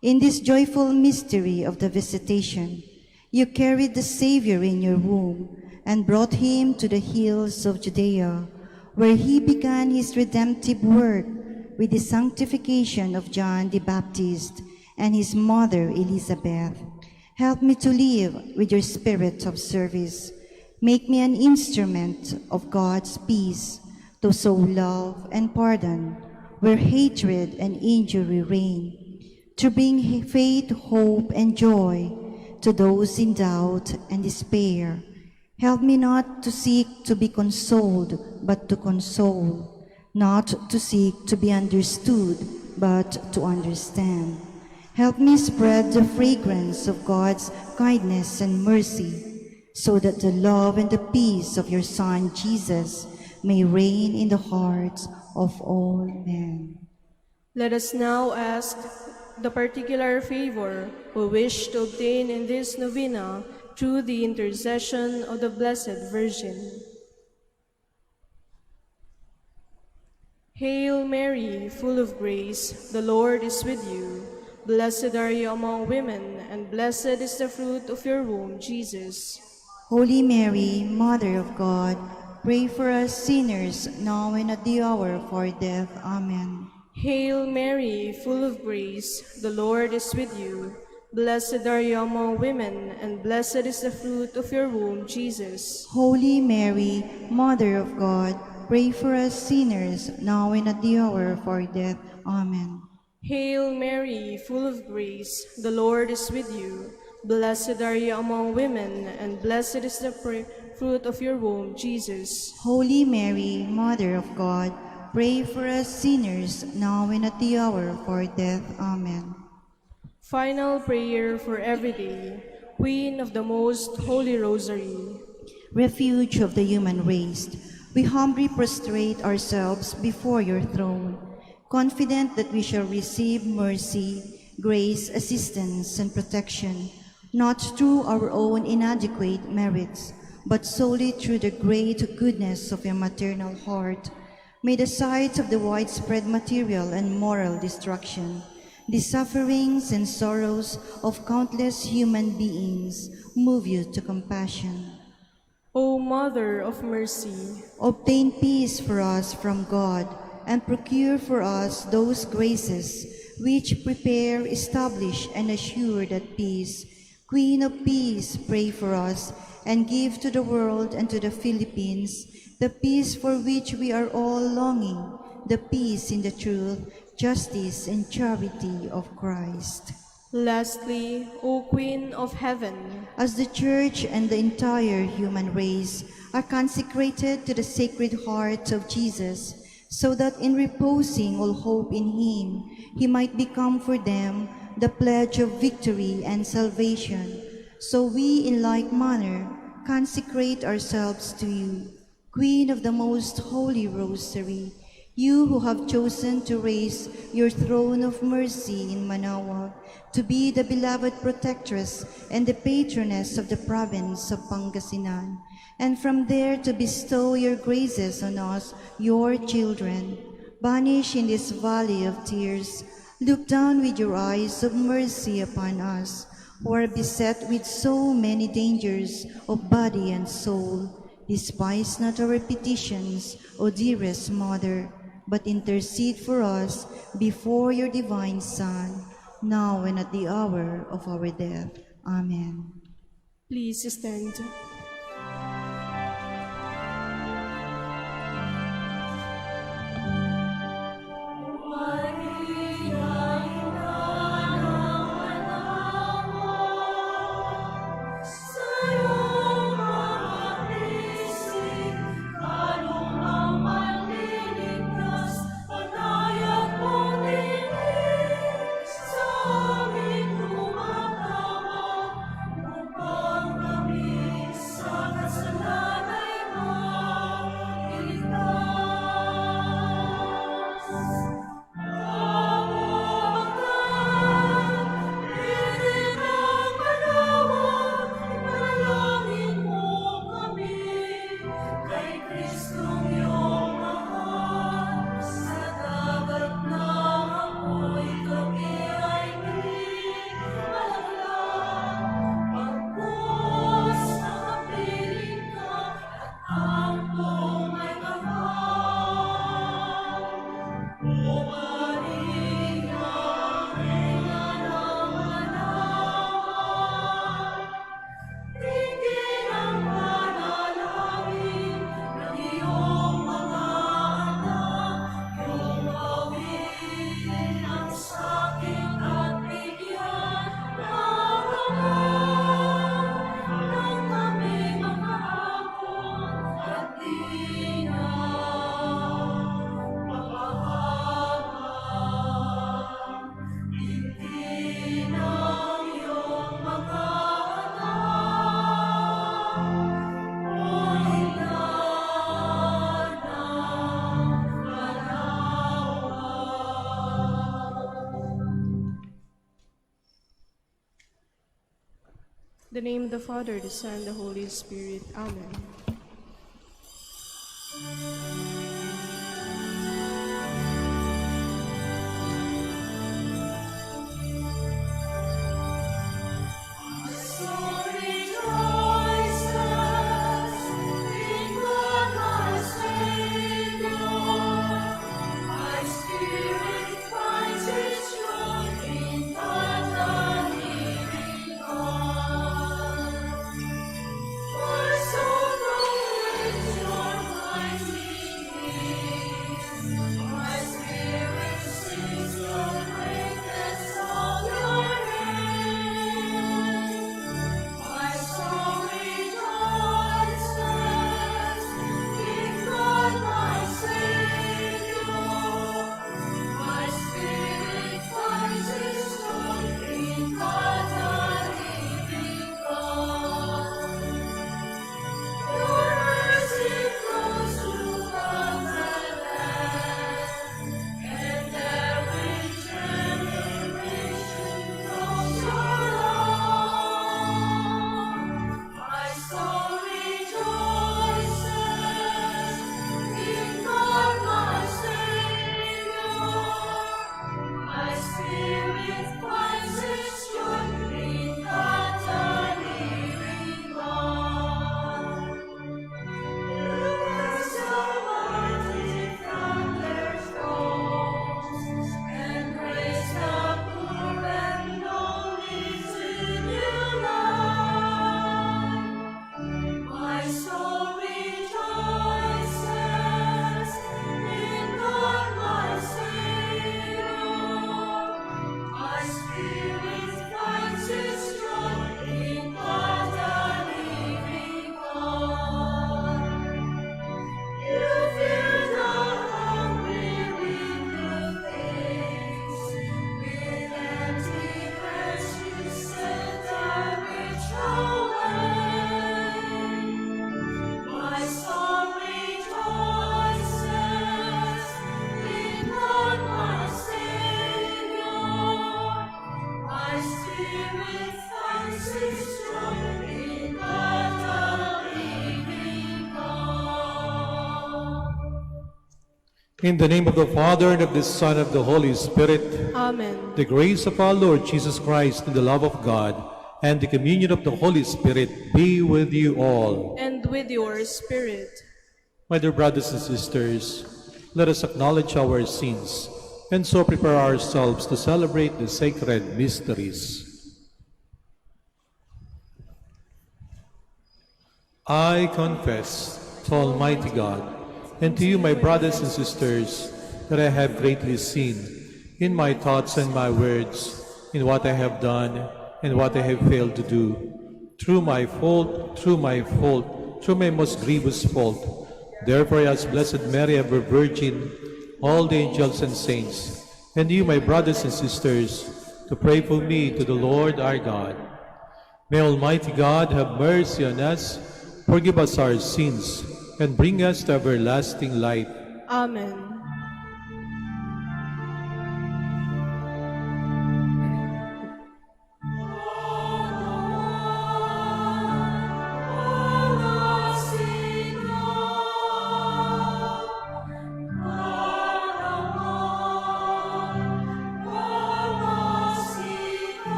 Speaker 2: In this joyful mystery of the visitation, you carried the Savior in your womb and brought him to the hills of Judea, where he began his redemptive work with the sanctification of John the Baptist and his mother Elizabeth. Help me to live with your spirit of service. Make me an instrument of God's peace, to sow love and pardon where hatred and injury reign, to bring faith, hope, and joy to those in doubt and despair. Help me not to seek to be consoled, but to console, not to seek to be understood, but to understand. Help me spread the fragrance of God's kindness and mercy, so that the love and the peace of your Son, Jesus, may reign in the hearts of all men.
Speaker 1: Let us now ask the particular favor we wish to obtain in this novena through the intercession of the Blessed Virgin. Hail Mary, full of grace, the Lord is with you. Blessed are you among women, and blessed is the fruit of your womb, Jesus.
Speaker 2: Holy Mary, Mother of God, pray for us sinners, now and at the hour of our death. Amen.
Speaker 1: Hail Mary, full of grace, the Lord is with you. Blessed are you among women, and blessed is the fruit of your womb, Jesus.
Speaker 2: Holy Mary, Mother of God, pray for us sinners, now and at the hour of our death. Amen.
Speaker 1: Hail Mary, full of grace, the Lord is with you. Blessed are you among women, and blessed is the fruit of your womb, Jesus.
Speaker 2: Holy Mary, Mother of God, pray for us sinners, now and at the hour of our death. Amen.
Speaker 1: Final prayer for every day. Queen of the Most Holy Rosary.
Speaker 2: Refuge of the human race, we humbly prostrate ourselves before your throne, confident that we shall receive mercy, grace, assistance, and protection, not through our own inadequate merits, but solely through the great goodness of your maternal heart. May the sight of the widespread material and moral destruction, the sufferings and sorrows of countless human beings move you to compassion.
Speaker 1: O Mother of Mercy,
Speaker 2: Obtain peace for us from God, and procure for us those graces which prepare, establish, and assure that peace. Queen of Peace, pray for us, and give to the world and to the Philippines the peace for which we are all longing, the peace in the truth, justice, and charity of Christ.
Speaker 1: lastly, O Queen of Heaven,
Speaker 2: As the Church and the entire human race are consecrated to the Sacred Heart of Jesus, so that in reposing all hope in Him, He might become for them the pledge of victory and salvation, so we in like manner consecrate ourselves to you, Queen of the Most Holy Rosary, you who have chosen to raise your throne of mercy in Manaoag, to be the beloved protectress and the patroness of the province of Pangasinan, and from there to bestow your graces on us, your children. Banish in this valley of tears, look down with your eyes of mercy upon us, who are beset with so many dangers of body and soul. Despise not our petitions, O dearest Mother, but intercede for us before your divine Son, now and at the hour of our death. Amen.
Speaker 1: Please stand. In the name of the Father, the Son, the Holy Spirit. Amen.
Speaker 3: In the name of the Father, and of the Son, and of the Holy Spirit,
Speaker 1: Amen.
Speaker 3: the grace of our Lord Jesus Christ, and the love of God, and the communion of the Holy Spirit be with you all.
Speaker 1: And with your spirit.
Speaker 3: My dear brothers and sisters, let us acknowledge our sins and so prepare ourselves to celebrate the sacred mysteries. I confess to Almighty God and to you, my brothers and sisters, that I have greatly sinned in my thoughts and my words, in what I have done and what I have failed to do, through my most grievous fault. Therefore, I ask Blessed Mary, ever Virgin, all the angels and saints, and you, my brothers and sisters, to pray for me to the Lord our God. May Almighty God have mercy on us, forgive us our sins, and bring us to everlasting life.
Speaker 1: Amen.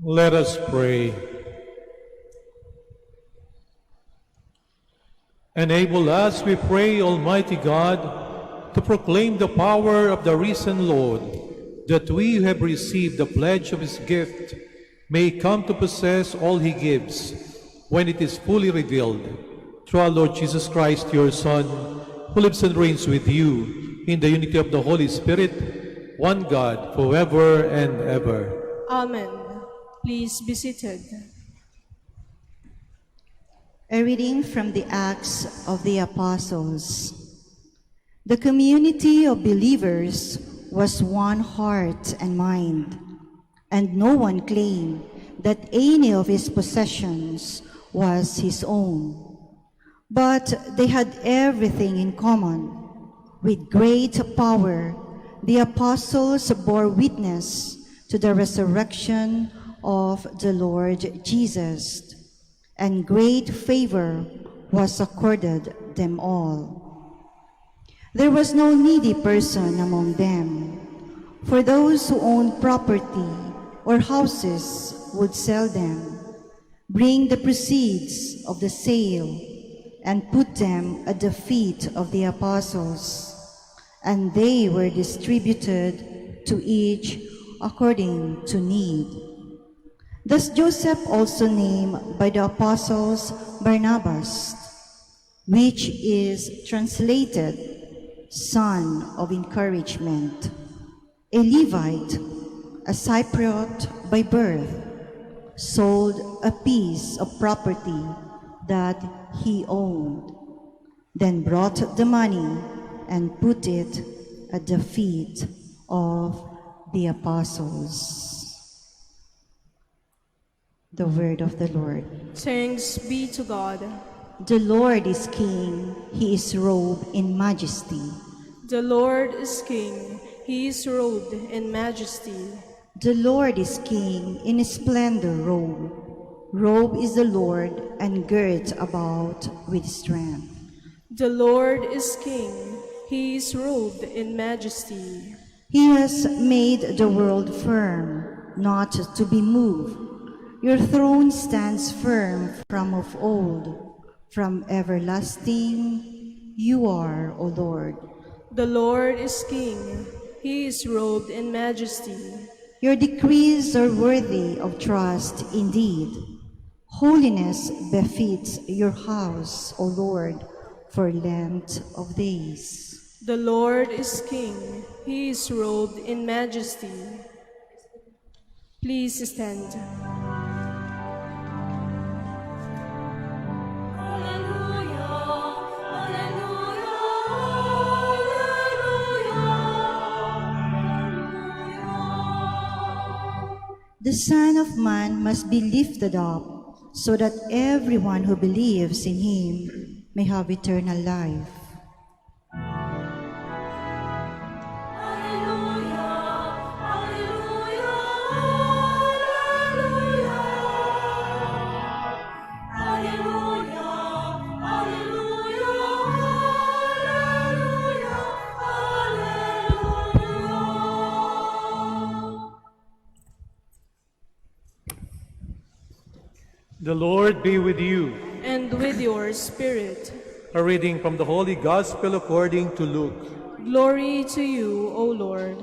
Speaker 3: Let us pray. Enable us, we pray, Almighty God, to proclaim the power of the risen Lord, that we who have received the pledge of his gift may come to possess all he gives when it is fully revealed. Through our Lord Jesus Christ, your Son, who lives and reigns with you in the unity of the Holy Spirit, one God, forever and ever.
Speaker 1: Amen. Please be seated.
Speaker 2: A reading from the Acts of the Apostles. The community of believers was one heart and mind, and no one claimed that any of his possessions was his own. But they had everything in common. With great power, the apostles bore witness to the resurrection of the Lord Jesus, and great favor was accorded them all. There was no needy person among them, for those who owned property or houses would sell them, bring the proceeds of the sale, and put them at the feet of the apostles, and they were distributed to each according to need. Thus Joseph also named by the apostles Barnabas, which is translated son of encouragement, a Levite, a Cypriot by birth, sold a piece of property that he owned, then brought the money and put it at the feet of the apostles. The word of the Lord.
Speaker 1: Thanks be to God.
Speaker 2: The Lord is King, he is robed in majesty.
Speaker 1: The Lord is King, he is robed in majesty.
Speaker 2: The Lord is King, in splendor robed. Robe is the Lord, and girds about with strength.
Speaker 1: The Lord is King, he is robed in majesty.
Speaker 2: He has made the world firm, not to be moved. Your throne stands firm from of old. From everlasting you are, O Lord.
Speaker 1: The Lord is King, he is robed in majesty.
Speaker 2: Your decrees are worthy of trust indeed. Holiness befits your house, O Lord, for length of days.
Speaker 1: The Lord is King, he is robed in majesty. Please stand.
Speaker 2: The Son of Man must be lifted up, so that everyone who believes in him may have eternal life.
Speaker 3: The Lord be with you.
Speaker 1: And with your spirit.
Speaker 3: A reading from the Holy Gospel according to Luke.
Speaker 1: Glory to you, O Lord.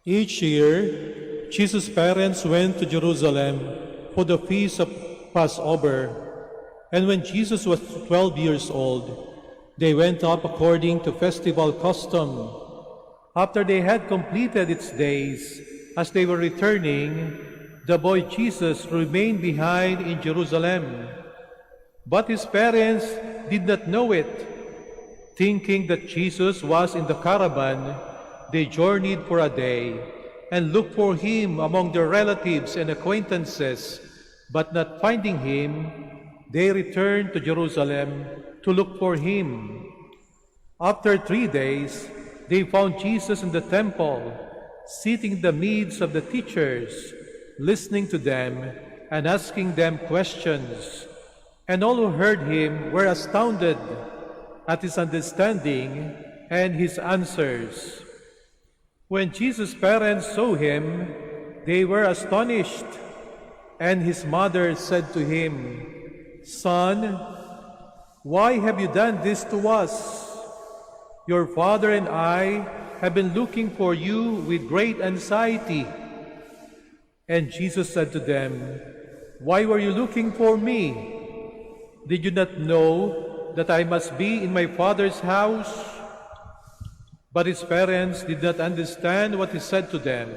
Speaker 3: Each year, Jesus' parents went to Jerusalem for the feast of Passover. And when Jesus was 12 years old, they went up according to festival custom. After they had completed its days, as they were returning, the boy Jesus remained behind in Jerusalem. But his parents did not know it. Thinking that Jesus was in the caravan, they journeyed for a day and looked for him among their relatives and acquaintances, but not finding him, they returned to Jerusalem to look for him. After 3 days, they found Jesus in the temple, sitting in the midst of the teachers, listening to them and asking them questions. And all who heard him were astounded at his understanding and his answers. When Jesus' parents saw him, they were astonished. And his mother said to him, "Son, why have you done this to us? Your father and I have been looking for you with great anxiety." And Jesus said to them, "Why were you looking for me? Did you not know that I must be in my Father's house?" But his parents did not understand what he said to them.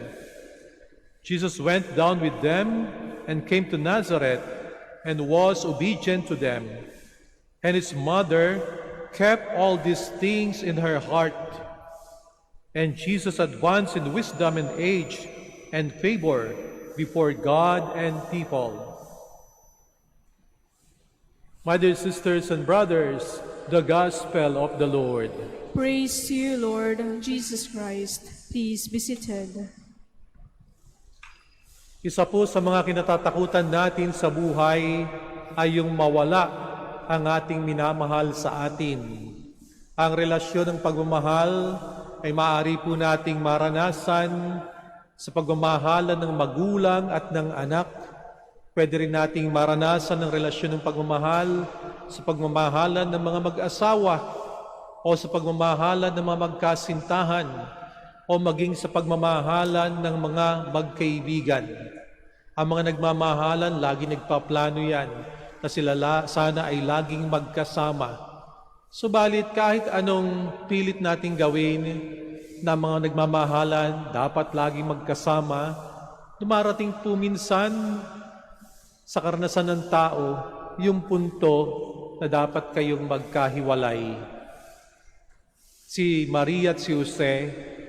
Speaker 3: Jesus went down with them and came to Nazareth and was obedient to them. And his mother kept all these things in her heart. And Jesus advanced in wisdom and age and favor before God and people. My dear sisters and brothers, the Gospel of the Lord.
Speaker 1: Praise to you, Lord Jesus Christ. Please be seated.
Speaker 3: Isa po sa mga kinatatakutan natin sa buhay ay yung mawala ang ating minamahal sa atin. Ang relasyon ng pagmamahal ay maaari po nating maranasan sa pagmamahalan ng magulang at ng anak. Pwede rin nating maranasan ang relasyon ng pagmamahal sa pagmamahalan ng mga mag-asawa o sa pagmamahalan ng mga magkasintahan o maging sa pagmamahalan ng mga magkaibigan. Ang mga nagmamahalan, lagi nagpaplano yan na sila sana ay laging magkasama. Subalit kahit anong pilit nating gawin na mga nagmamahalan, dapat laging magkasama, dumarating po minsan sa karanasan ng tao yung punto na dapat kayong magkahiwalay. Si Maria at si Jose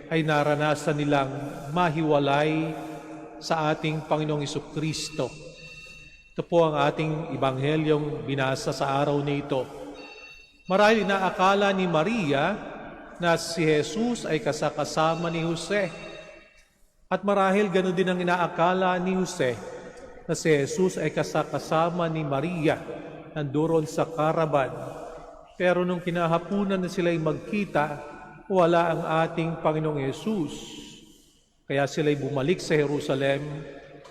Speaker 3: ay naranasan nilang mahiwalay sa ating Panginoong Jesucristo. Ito po ang ating Ibanghelyong binasa sa araw na ito. Marahil inaakala ni Maria na si Jesus ay kasakasama ni Jose. At marahil ganoon din ang inaakala ni Jose na si Jesus ay kasakasama ni Maria nandoon sa karaban. Pero nung kinahapunan na sila'y magkita, wala ang ating Panginoong Jesus. Kaya sila'y bumalik sa Jerusalem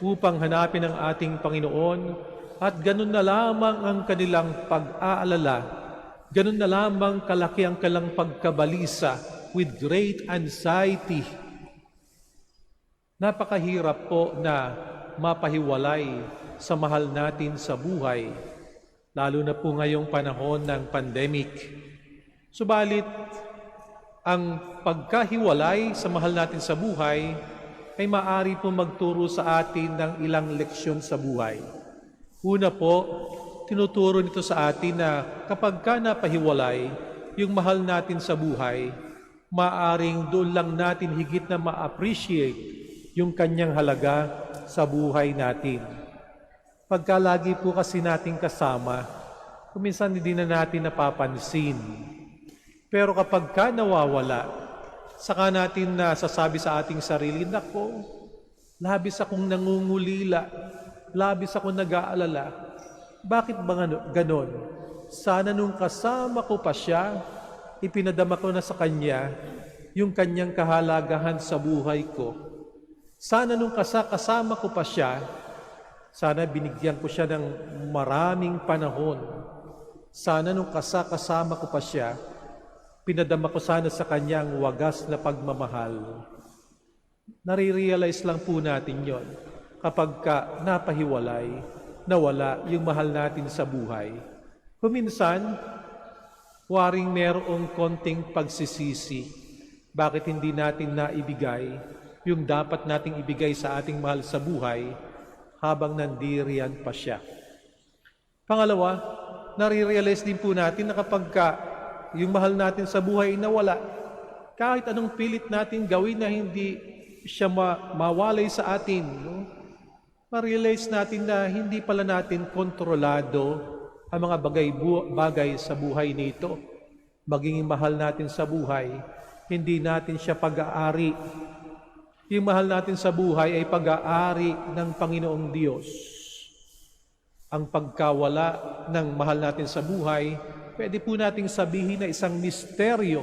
Speaker 3: upang hanapin ang ating Panginoon at ganun na lamang ang kanilang pag-aalala, ganun na lamang kalaki ang kanilang pagkabalisa with great anxiety. Napakahirap po na mapahiwalay sa mahal natin sa buhay, lalo na po ngayong panahon ng pandemic. Subalit, ang pagkahiwalay sa mahal natin sa buhay ay maaari po magturo sa atin ng ilang leksyon sa buhay. Una po, tinuturo nito sa atin na kapag ka napahiwalay yung mahal natin sa buhay, maaring doon lang natin higit na ma-appreciate yung kanyang halaga sa buhay natin. Pagka lagi po kasi natin kasama, kuminsan hindi na natin napapansin. Pero kapag ka nawawala, saka natin nasasabi sa ating sarili, nako, labis akong nangungulila, labis akong nag-aalala. Bakit ba ganon? Sana nung kasama ko pa siya, ipinadama ko na sa kanya yung kanyang kahalagahan sa buhay ko. Sana nung kasama ko pa siya, sana binigyan ko siya ng maraming panahon. Sana nung kasama ko pa siya, pinadama ko sana sa kanyang wagas na pagmamahal. Nare-realize lang po natin yon kapag ka napahiwalay, nawala yung mahal natin sa buhay. Kuminsan, waring merong konting pagsisisi. Bakit hindi natin naibigay yung dapat nating ibigay sa ating mahal sa buhay habang nandiriyan pa siya? Pangalawa, nare-realize din po natin na kapag ka yung mahal natin sa buhay nawala, kahit anong pilit natin gawin na hindi siya mawalay sa atin, no? Ma-realize natin na hindi pala natin kontrolado ang mga bagay sa buhay nito. Maging mahal natin sa buhay, hindi natin siya pag-aari. Yung mahal natin sa buhay ay pag-aari ng Panginoong Diyos. Ang pagkawala ng mahal natin sa buhay, pwede po nating sabihin na isang misteryo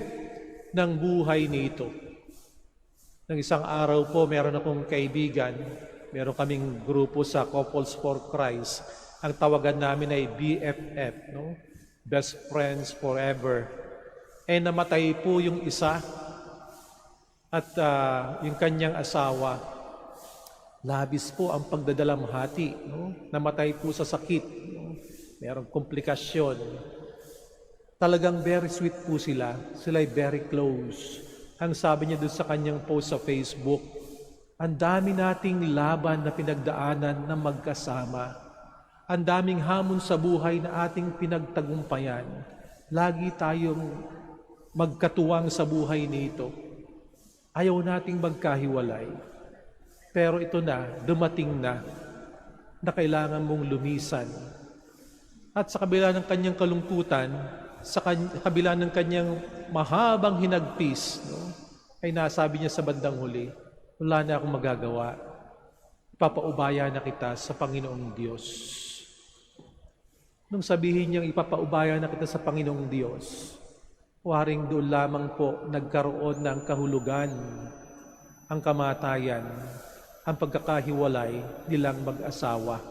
Speaker 3: ng buhay nito. Nang isang araw po, meron akong kaibigan, meron kaming grupo sa Couples for Christ. Ang tawagan namin ay BFF, no? Best Friends Forever. Namatay po yung isa at yung kanyang asawa. Labis po ang pagdadalamhati, no? Namatay po sa sakit, no? Merong komplikasyon. Talagang very sweet po sila. Sila'y very close. Ang sabi niya doon sa kanyang post sa Facebook, ang dami nating laban na pinagdaanan na magkasama. Ang daming hamon sa buhay na ating pinagtagumpayan. Lagi tayong magkatuwang sa buhay nito. Ayaw nating magkahiwalay. Pero ito na, dumating na kailangan mong lumisan. At sa kabila ng kanyang kalungkutan, sa kabila ng kanyang mahabang hinagpis, no, ay nasabi niya sa bandang huli, wala na akong magagawa. Ipapaubaya na kita sa Panginoong Diyos. Nung sabihin niyang ipapaubaya na kita sa Panginoong Diyos, waring doon lamang po nagkaroon ng kahulugan, ang kamatayan, ang pagkakahiwalay nilang mag-asawa.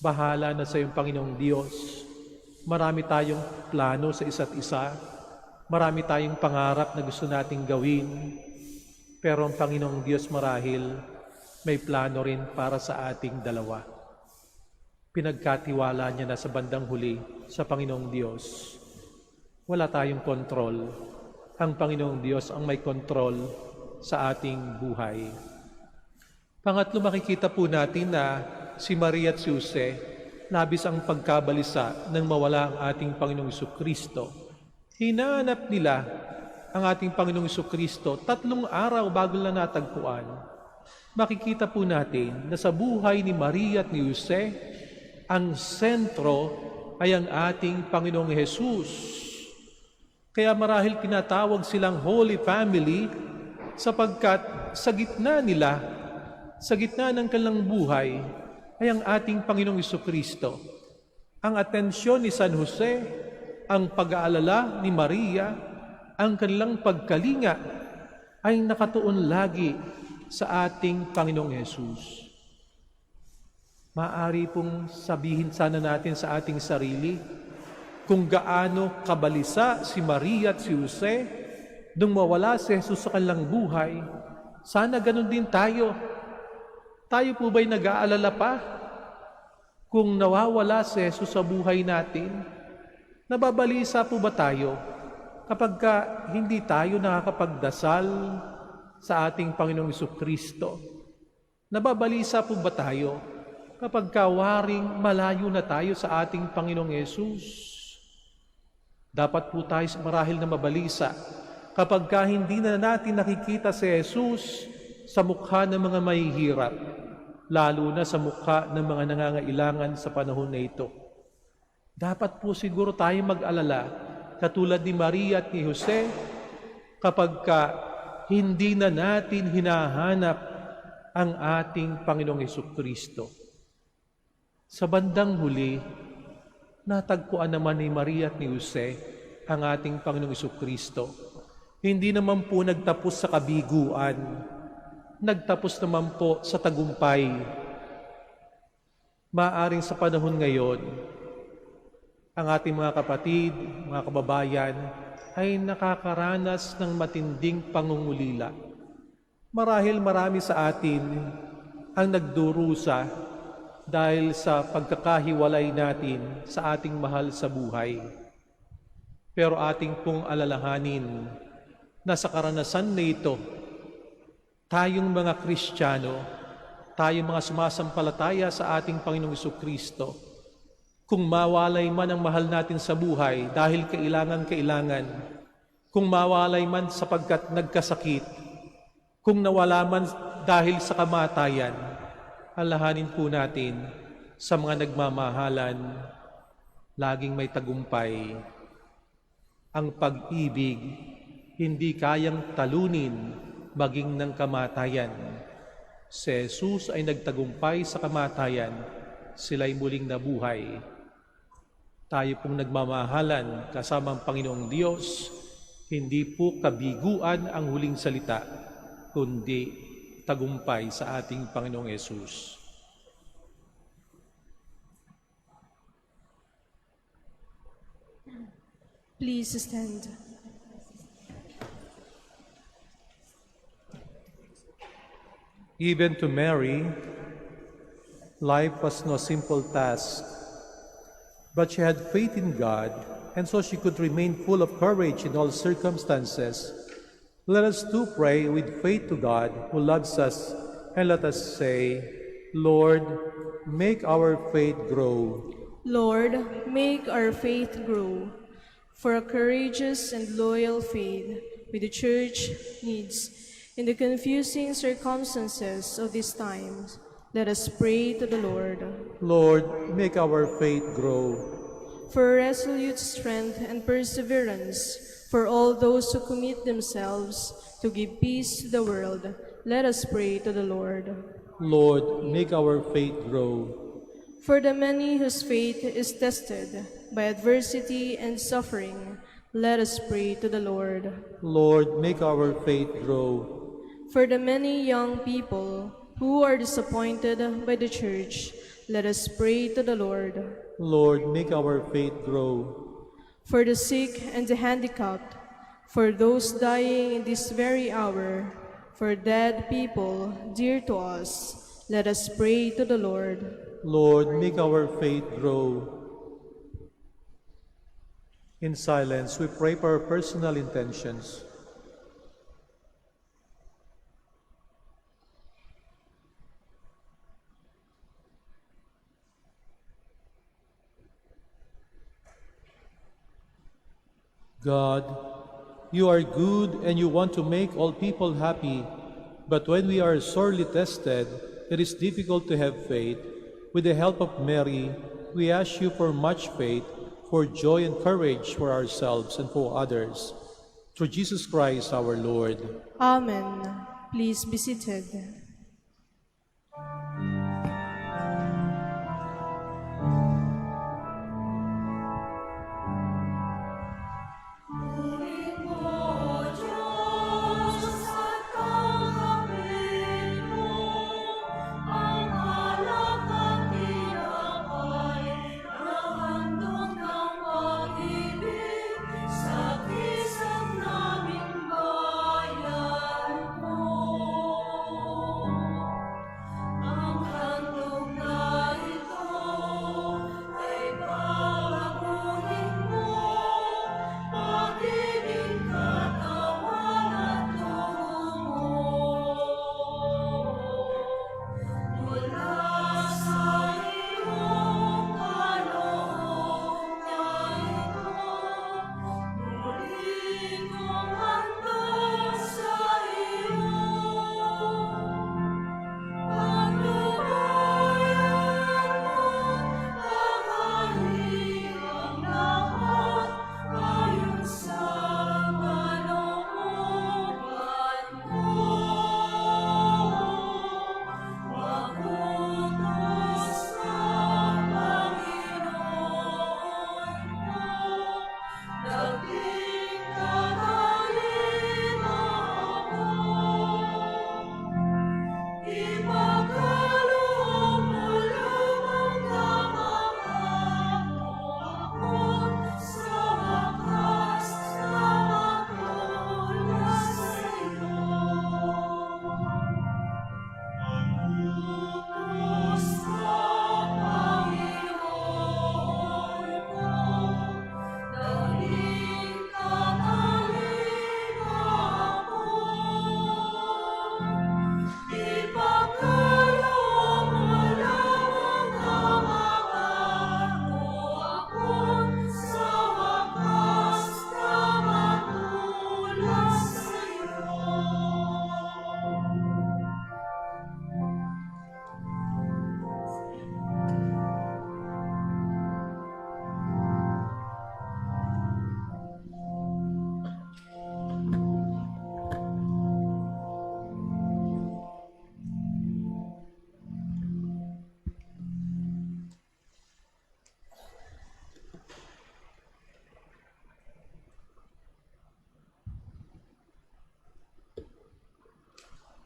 Speaker 3: Bahala na sa iyong Panginoong Diyos. Marami tayong plano sa isa't isa. Marami tayong pangarap na gusto nating gawin. Pero ang Panginoong Diyos marahil may plano rin para sa ating dalawa. Pinagkatiwala niya na sa bandang huli sa Panginoong Diyos. Wala tayong kontrol. Ang Panginoong Diyos ang may kontrol sa ating buhay. Pangatlo, makikita po natin na si Maria at si Jose, labis ang pagkabalisa nang mawala ang ating Panginoong Jesucristo. Hinanap nila ang ating Panginoong Jesucristo 3 araw bago na natagpuan. Makikita po natin na sa buhay ni Maria at ni Jose, ang sentro ay ang ating Panginoong Jesus. Kaya marahil tinatawag silang Holy Family sapagkat sa gitna nila, sa gitna ng kanilang buhay, ay ang ating Panginoong Jesucristo. Ang atensyon ni San Jose, ang pag-aalala ni Maria, ang kanilang pagkalinga ay nakatuon lagi sa ating Panginoong Jesus. Maaari pong sabihin sana natin sa ating sarili kung gaano kabalisa si Maria at si Jose nung mawala si Jesus sa kanilang buhay. Sana ganun din tayo. Tayo po ba'y nag-aalala pa kung nawawala si Jesus sa buhay natin? Nababalisa po ba tayo kapag hindi tayo nakakapagdasal sa ating Panginoong Jesucristo? Nababalisa po ba tayo kapag waring malayo na tayo sa ating Panginoong Jesus? Dapat po tayo marahil na mabalisa kapag hindi na natin nakikita si Jesus sa mukha ng mga mahihirap, lalo na sa mukha ng mga nangangailangan sa panahon na ito. Dapat po siguro tayo mag-alala, katulad ni Maria at ni Jose, kapag hindi na natin hinahanap ang ating Panginoong Jesucristo. Sa bandang huli, natagpuan naman ni Maria at ni Jose ang ating Panginoong Jesucristo. Hindi naman po nagtapos sa kabiguan, nagtapos naman po sa tagumpay. Maaring sa panahon ngayon, ang ating mga kapatid, mga kababayan, ay nakakaranas ng matinding pangungulila. Marahil marami sa atin ang nagdurusa dahil sa pagkakahiwalay natin sa ating mahal sa buhay. Pero ating pong alalahanin na sa karanasan na ito, tayong mga Kristiyano, tayong mga sumasampalataya sa ating Panginoong Jesucristo, kung mawalay man ang mahal natin sa buhay dahil kailangan, kung mawalay man sapagkat nagkasakit, kung nawala man dahil sa kamatayan, alahanin po natin sa mga nagmamahalan, laging may tagumpay. Ang pag-ibig, hindi kayang talunin maging ng kamatayan. Si Jesus ay nagtagumpay sa kamatayan, sila'y muling nabuhay. Tayo pong nagmamahalan kasama ang Panginoong Diyos, hindi po kabiguan ang huling salita, kundi tagumpay sa ating Panginoong Yesus.
Speaker 1: Please stand.
Speaker 3: Even to Mary, life was no simple task, but she had faith in God, and so she could remain full of courage in all circumstances. Let us too pray with faith to God who loves us, and let us say, Lord, make our faith grow.
Speaker 1: Lord, make our faith grow. For a courageous and loyal faith which the Church needs in the confusing circumstances of these times, let us pray to the Lord.
Speaker 3: Lord, make our faith grow.
Speaker 1: For resolute strength and perseverance, for all those who commit themselves to give peace to the world, let us pray to the Lord.
Speaker 3: Lord, make our faith grow.
Speaker 1: For the many whose faith is tested by adversity and suffering, let us pray to the Lord.
Speaker 3: Lord, make our faith grow.
Speaker 1: For the many young people who are disappointed by the Church, let us pray to the Lord.
Speaker 3: Lord, make our faith grow.
Speaker 1: For the sick and the handicapped, for those dying in this very hour, for dead people dear to us, let us pray to the Lord.
Speaker 3: Lord, make our faith grow. In silence, we pray for our personal intentions. God, you are good and you want to make all people happy, but when we are sorely tested, it is difficult to have faith. With the help of Mary, we ask you for much faith, for joy and courage for ourselves and for others. Through Jesus Christ our Lord.
Speaker 1: Amen. Please be seated.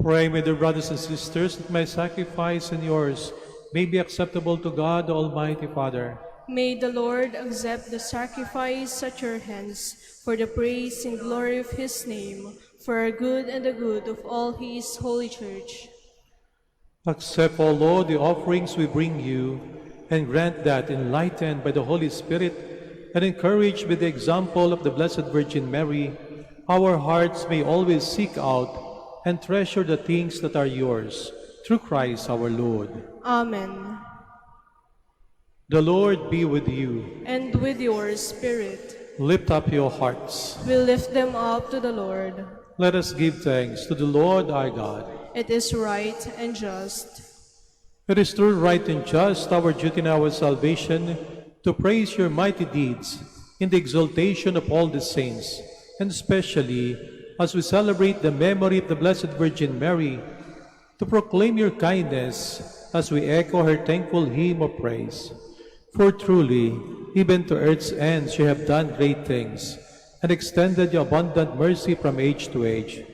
Speaker 3: Pray, my dear brothers and sisters, that my sacrifice and yours may be acceptable to God, the Almighty Father.
Speaker 1: May the Lord accept the sacrifice at your hands for the praise and glory of his name, for our good and the good of all his holy church.
Speaker 3: Accept, O Lord, the offerings we bring you, and grant that, enlightened by the Holy Spirit and encouraged by the example of the Blessed Virgin Mary, our hearts may always seek out and treasure the things that are yours, through Christ our Lord.
Speaker 1: Amen.
Speaker 3: The Lord be with you.
Speaker 1: And with your spirit.
Speaker 3: Lift up your hearts.
Speaker 1: We lift them up to the Lord.
Speaker 3: Let us give thanks to the Lord our God.
Speaker 1: It is right and just.
Speaker 3: It is true, right, and just, our duty and our salvation, to praise your mighty deeds in the exaltation of all the saints, and especially as we celebrate the memory of the Blessed Virgin Mary, to proclaim your kindness as we echo her thankful hymn of praise. For truly, even to earth's ends you have done great things, and extended your abundant mercy from age to age.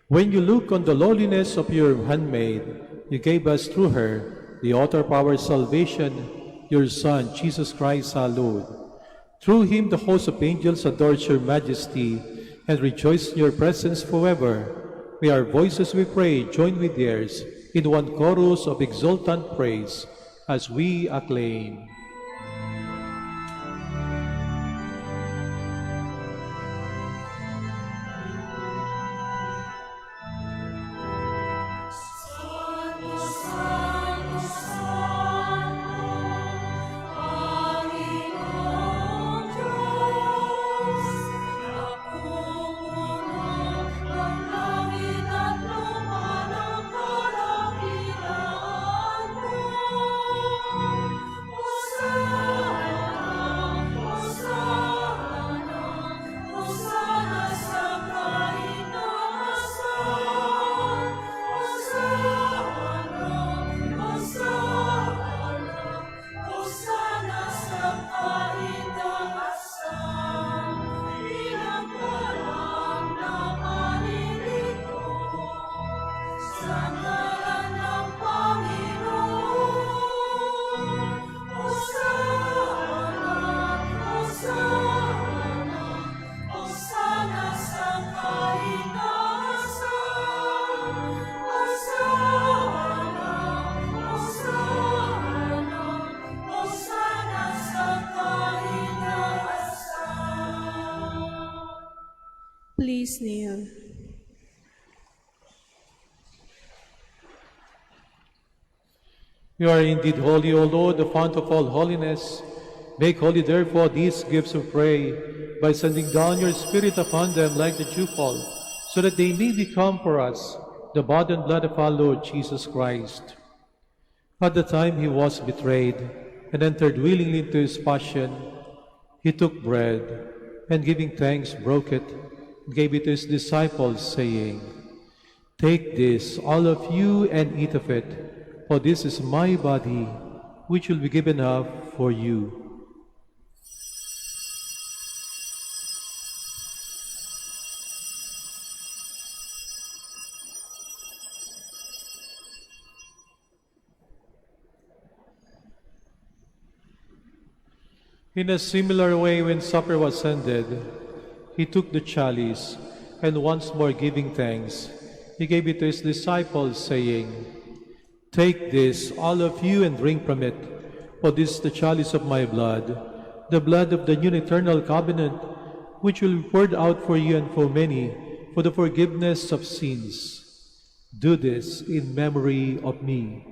Speaker 3: When you look on the lowliness of your handmaid, you gave us through her, the author of our salvation, your Son, Jesus Christ our Lord. Through him the host of angels adores your majesty, and rejoice in your presence forever. May our voices, we pray, join with theirs in one chorus of exultant praise, as we acclaim.
Speaker 1: Please kneel.
Speaker 3: You are indeed holy, O Lord, the fount of all holiness. Make holy, therefore, these gifts, we pray, by sending down your Spirit upon them like the dewfall, so that they may become for us the body and blood of our Lord Jesus Christ. At the time he was betrayed and entered willingly into his passion, he took bread, and giving thanks, broke it, and gave it to his disciples, saying, "Take this, all of you, and eat of it, for this is my body, which will be given up for you." In a similar way, when supper was ended, he took the chalice, and once more giving thanks, he gave it to his disciples, saying, "Take this, all of you, and drink from it, for this is the chalice of my blood, the blood of the new and eternal covenant, which will be poured out for you and for many for the forgiveness of sins. Do this in memory of me."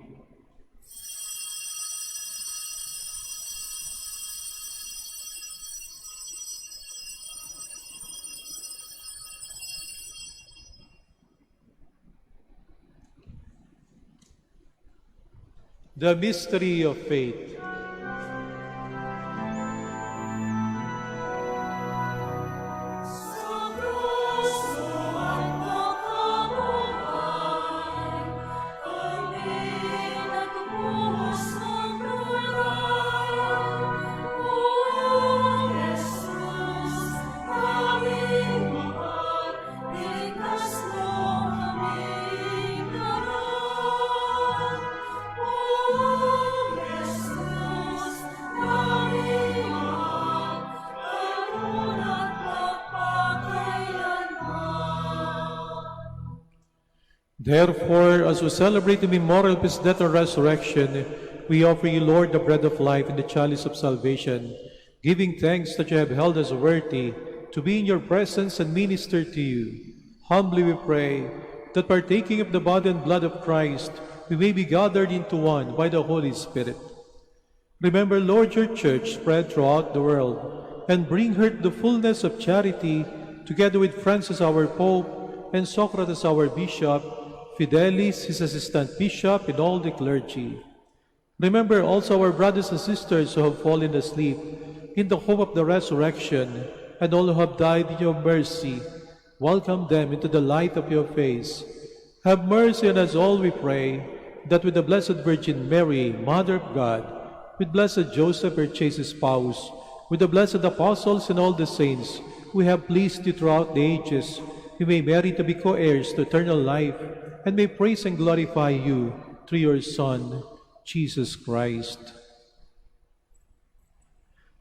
Speaker 3: The mystery of faith. Therefore, as we celebrate the memorial of his death and resurrection, we offer you, Lord, the bread of life and the chalice of salvation, giving thanks that you have held us worthy to be in your presence and minister to you. Humbly we pray that partaking of the body and blood of Christ, we may be gathered into one by the Holy Spirit. Remember, Lord, your church spread throughout the world, and bring her to the fullness of charity, together with Francis our Pope, and Socrates our Bishop, Fidelis, his assistant bishop, and all the clergy. Remember also our brothers and sisters who have fallen asleep in the hope of the resurrection, and all who have died in your mercy. Welcome them into the light of your face. Have mercy on us all, we pray, that with the Blessed Virgin Mary, Mother of God, with blessed Joseph, her chaste spouse, with the blessed apostles and all the saints, we have pleased you throughout the ages, we may merit to be co-heirs to eternal life, and may praise and glorify you through your Son, Jesus Christ.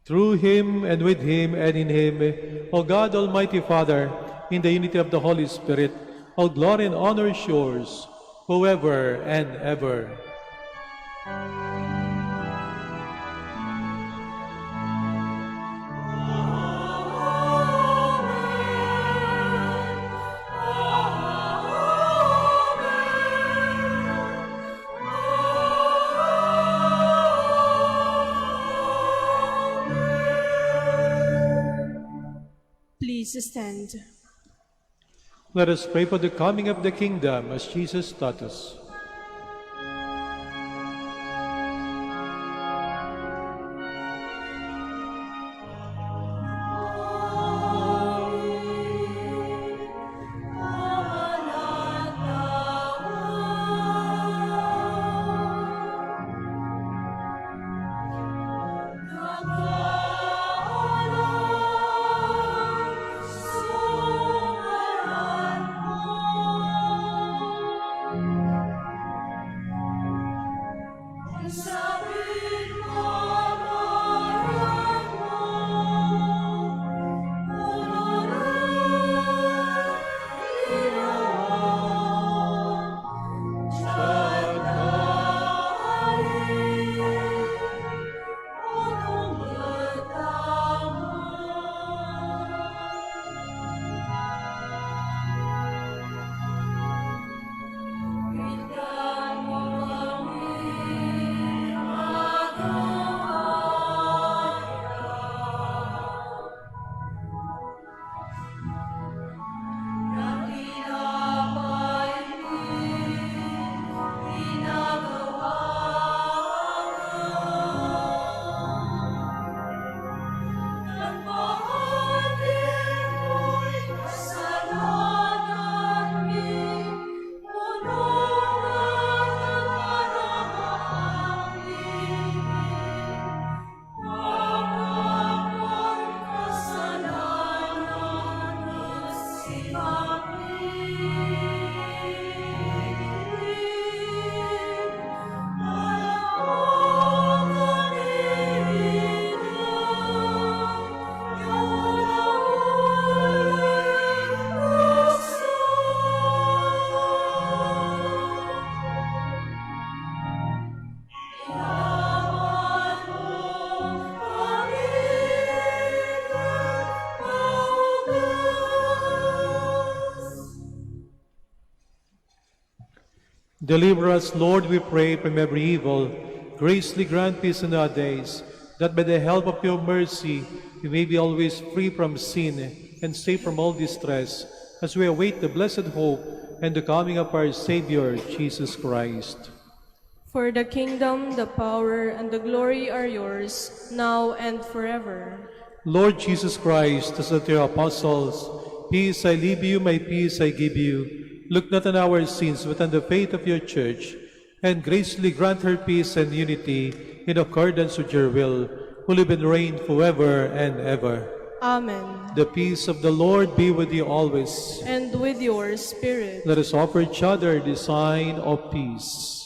Speaker 3: Through him, and with him, and in him, O God, Almighty Father, in the unity of the Holy Spirit, all glory and honor is yours, forever and ever.
Speaker 1: Please stand.
Speaker 3: Let us pray for the coming of the kingdom as Jesus taught us. Deliver us, Lord, we pray, from every evil. Graciously grant peace in our days, that by the help of your mercy we may be always free from sin and safe from all distress, as we await the blessed hope and the coming of our Savior, Jesus Christ.
Speaker 1: For the kingdom, the power, and the glory are yours, now and forever.
Speaker 3: Lord Jesus Christ, as to your apostles, peace I leave you, my peace I give you. Look not on our sins, but on the faith of your church, and graciously grant her peace and unity in accordance with your will, who live and reign forever and ever.
Speaker 1: Amen.
Speaker 3: The peace of the Lord be with you always.
Speaker 1: And with your spirit.
Speaker 3: Let us offer each other the sign of peace.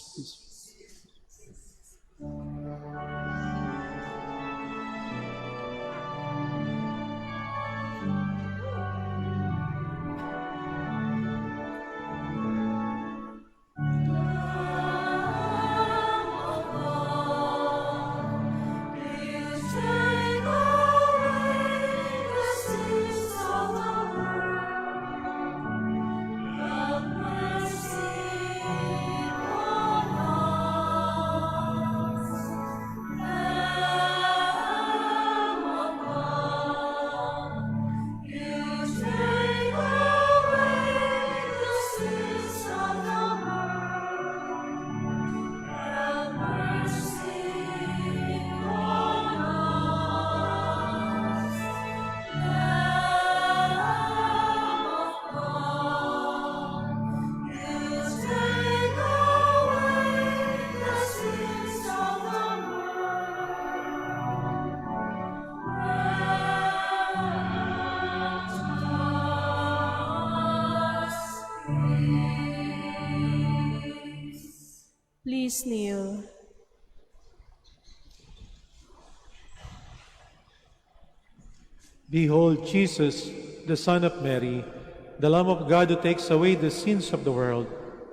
Speaker 1: Please kneel.
Speaker 3: Behold Jesus, the Son of Mary, the Lamb of God who takes away the sins of the world.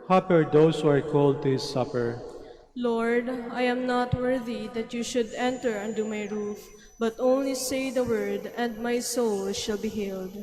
Speaker 3: Happy are those who are called to his supper.
Speaker 1: Lord, I am not worthy that you should enter under my roof, but only say the word, and my soul shall be healed.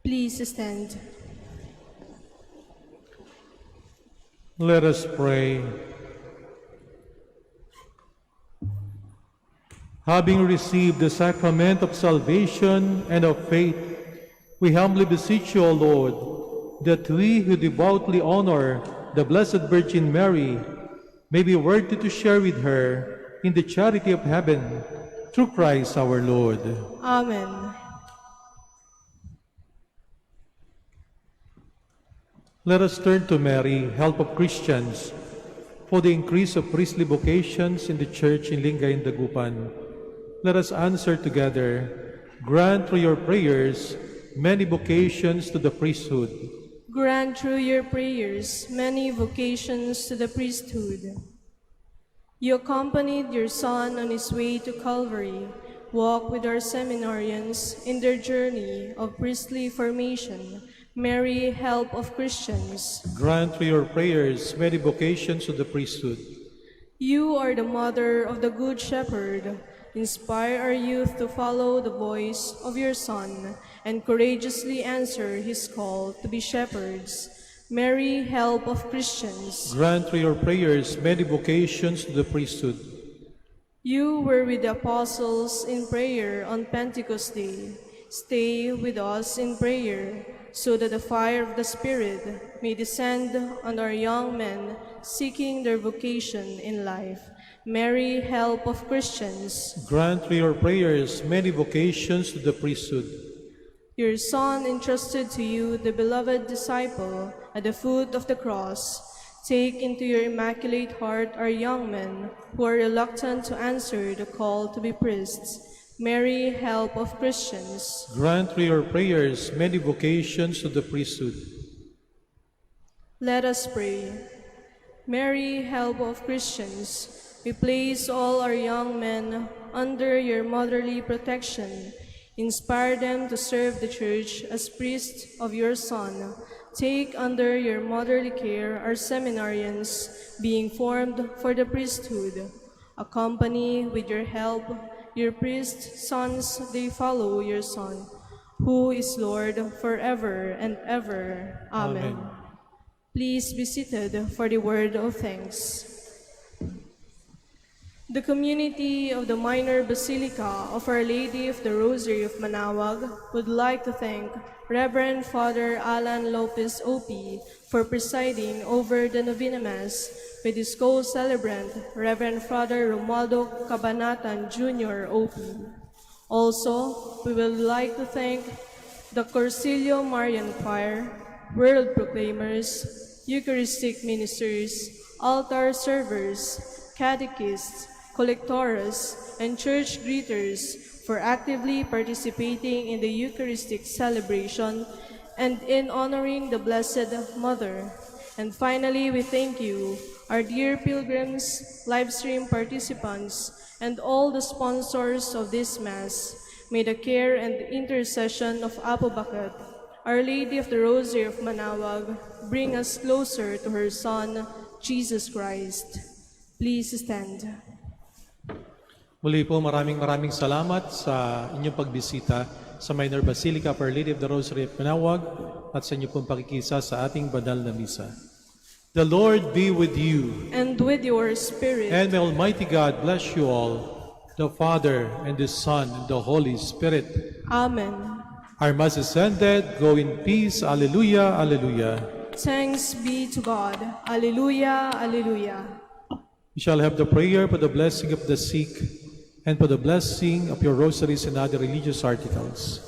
Speaker 1: Please stand.
Speaker 3: Let us pray. Having received the sacrament of salvation and of faith, we humbly beseech you, O Lord, that we who devoutly honor the Blessed Virgin Mary may be worthy to share with her in the charity of heaven, through Christ our Lord.
Speaker 1: Amen.
Speaker 3: Let us turn to Mary, help of Christians, for the increase of priestly vocations in the Church in Lingay and Dagupan. Let us answer together. Grant through your prayers many vocations to the priesthood.
Speaker 1: Grant through your prayers many vocations to the priesthood. You accompanied your Son on his way to Calvary. Walk with our seminarians in their journey of priestly formation. Mary, help of Christians.
Speaker 3: Grant through your prayers many vocations to the priesthood.
Speaker 1: You are the mother of the Good Shepherd. Inspire our youth to follow the voice of your Son and courageously answer his call to be shepherds. Mary, help of Christians.
Speaker 3: Grant through your prayers many vocations to the priesthood.
Speaker 1: You were with the apostles in prayer on Pentecost Day. Stay with us in prayer, so that the fire of the Spirit may descend on our young men seeking their vocation in life. Mary, help of Christians.
Speaker 3: Grant through your prayers many vocations to the priesthood.
Speaker 1: Your Son entrusted to you the beloved disciple at the foot of the cross. Take into your immaculate heart our young men who are reluctant to answer the call to be priests. Mary, help of Christians.
Speaker 3: Grant through your prayers many vocations to the priesthood.
Speaker 1: Let us pray. Mary, help of Christians, we place all our young men under your motherly protection. Inspire them to serve the Church as priests of your Son. Take under your motherly care our seminarians being formed for the priesthood. Accompany with your help your priest sons, they follow your Son, who is Lord forever and ever. Amen. Please be seated for the word of thanks. The community of the Minor Basilica of Our Lady of the Rosary of Manaoag would like to thank Reverend Father Alan Lopez O.P. for presiding over the Novena Mass with his co-celebrant, Reverend Father Romualdo Cabanatan Jr. O.P. Also, we would like to thank the Corsilio Marian Choir, World Proclaimers, Eucharistic Ministers, Altar Servers, Catechists, Collectors, and Church Greeters for actively participating in the Eucharistic celebration and in honoring the Blessed Mother. And finally, we thank you, our dear pilgrims, live stream participants, and all the sponsors of this Mass. May the care and intercession of Apo Bakit, Our Lady of the Rosary of Manaoag, bring us closer to her Son, Jesus Christ. Please stand.
Speaker 3: Muli po maraming salamat sa inyong pagbisita sa Minor Basilica of Our Lady of the Rosary of Manaoag at sa inyong pong pakikisa sa ating banal na misa. The Lord be with you.
Speaker 1: And with your spirit.
Speaker 3: And may Almighty God bless you all, the Father, and the Son, and the Holy Spirit.
Speaker 1: Amen.
Speaker 3: Our Mass is ended. Go in peace. Alleluia, alleluia.
Speaker 1: Thanks be to God. Alleluia, alleluia.
Speaker 3: You shall have the prayer for the blessing of the sick and for the blessing of your rosaries and other religious articles.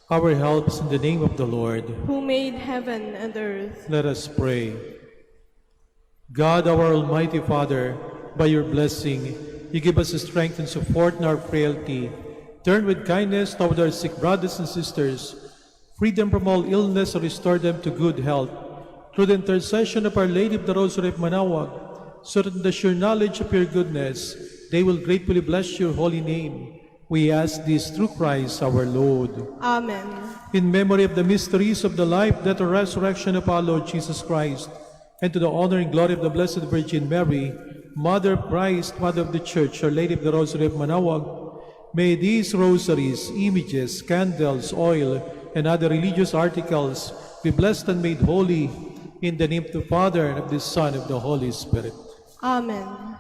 Speaker 3: Our help is in the name of the Lord,
Speaker 1: who made heaven and earth.
Speaker 3: Let us pray. God, our Almighty Father, by your blessing, you give us strength and support in our frailty. Turn with kindness toward our sick brothers and sisters. Free them from all illness and restore them to good health. Through the intercession of Our Lady of the Rosary of Manaoag, so that in the sure knowledge of your goodness, they will gratefully bless your holy name. We ask this through Christ our Lord.
Speaker 1: Amen.
Speaker 3: In memory of the mysteries of the life, death, and resurrection of our Lord Jesus Christ, and to the honor and glory of the Blessed Virgin Mary, Mother of Christ, Mother of the Church, Our Lady of the Rosary of Manaoag, may these rosaries, images, candles, oil, and other religious articles be blessed and made holy in the name of the Father, and of the Son, and of the Holy Spirit.
Speaker 1: Amen.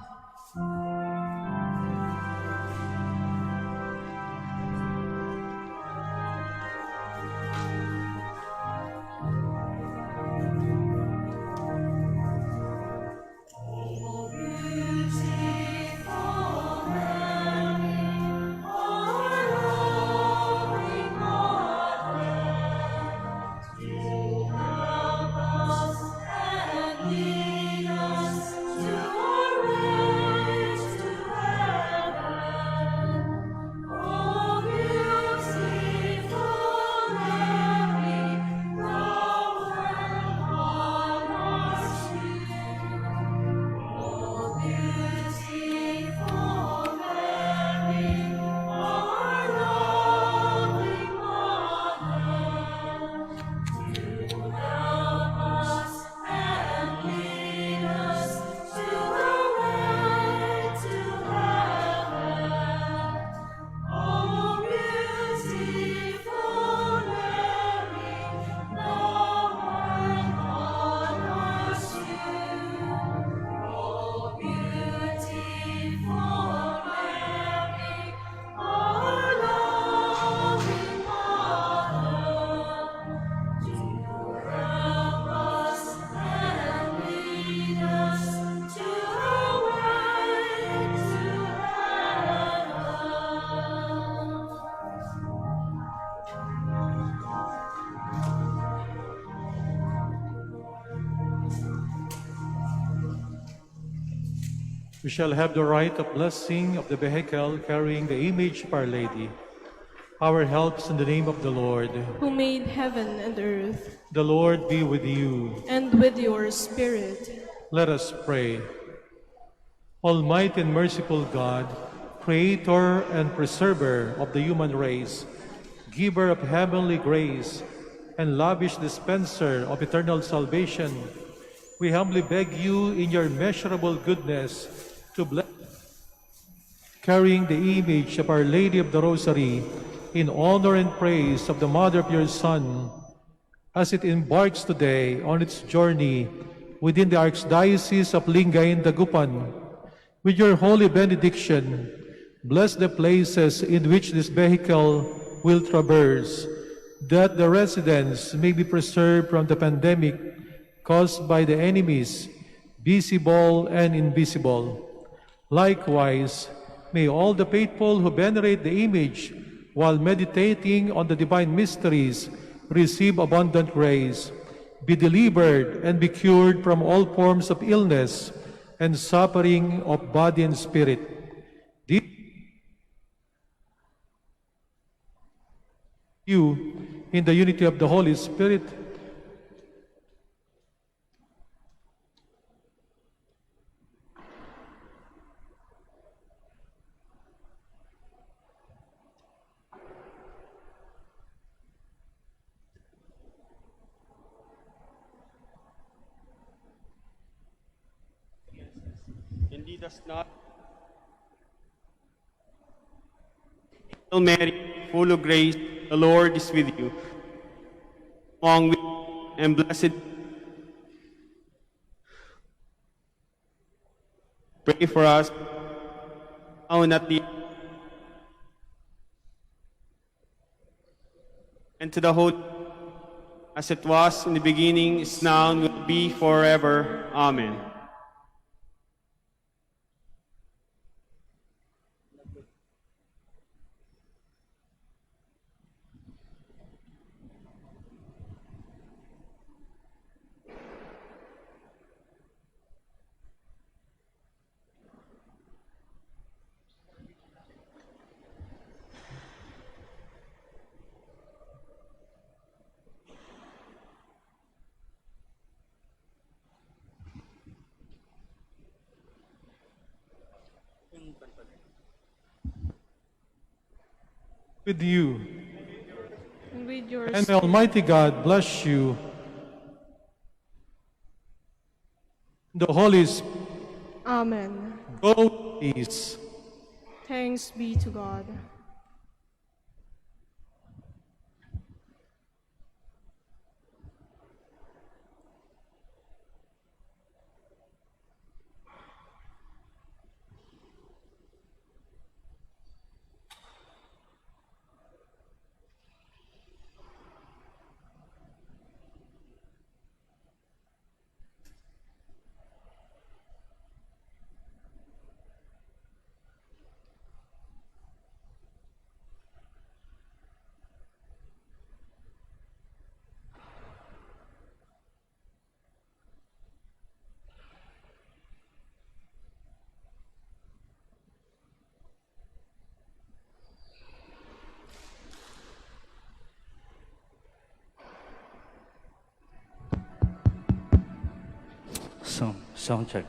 Speaker 3: We shall have the right of blessing of the vehicle carrying the image of Our Lady. Our helps in the name of the Lord.
Speaker 1: who made heaven and earth,
Speaker 3: The Lord be with you.
Speaker 1: and with your spirit.
Speaker 3: Let us pray. Almighty and merciful God, Creator and Preserver of the human race, Giver of heavenly grace, and lavish dispenser of eternal salvation, we humbly beg you in your immeasurable goodness to bless carrying the image of Our Lady of the Rosary in honor and praise of the Mother of your Son, as it embarks today on its journey within the Archdiocese of Lingayen, Dagupan. With your holy benediction, bless the places in which this vehicle will traverse, that the residents may be preserved from the pandemic caused by the enemies, visible and invisible. Likewise, may all the faithful who venerate the image while meditating on the divine mysteries receive abundant grace, be delivered and be cured from all forms of illness and suffering of body and spirit. This you in the unity of the Holy Spirit.
Speaker 4: And lead us not. Hail Mary, full of grace, the Lord is with you. Among women, and blessed. Pray for us, now and at the and to the Holy, as it was in the beginning, is now, and will be forever. Amen.
Speaker 3: With you.
Speaker 1: And with your
Speaker 3: And may
Speaker 1: spirit.
Speaker 3: Almighty God bless you, the Holy Spirit.
Speaker 1: Amen.
Speaker 3: Go in peace.
Speaker 1: Thanks be to God.
Speaker 5: Sound check.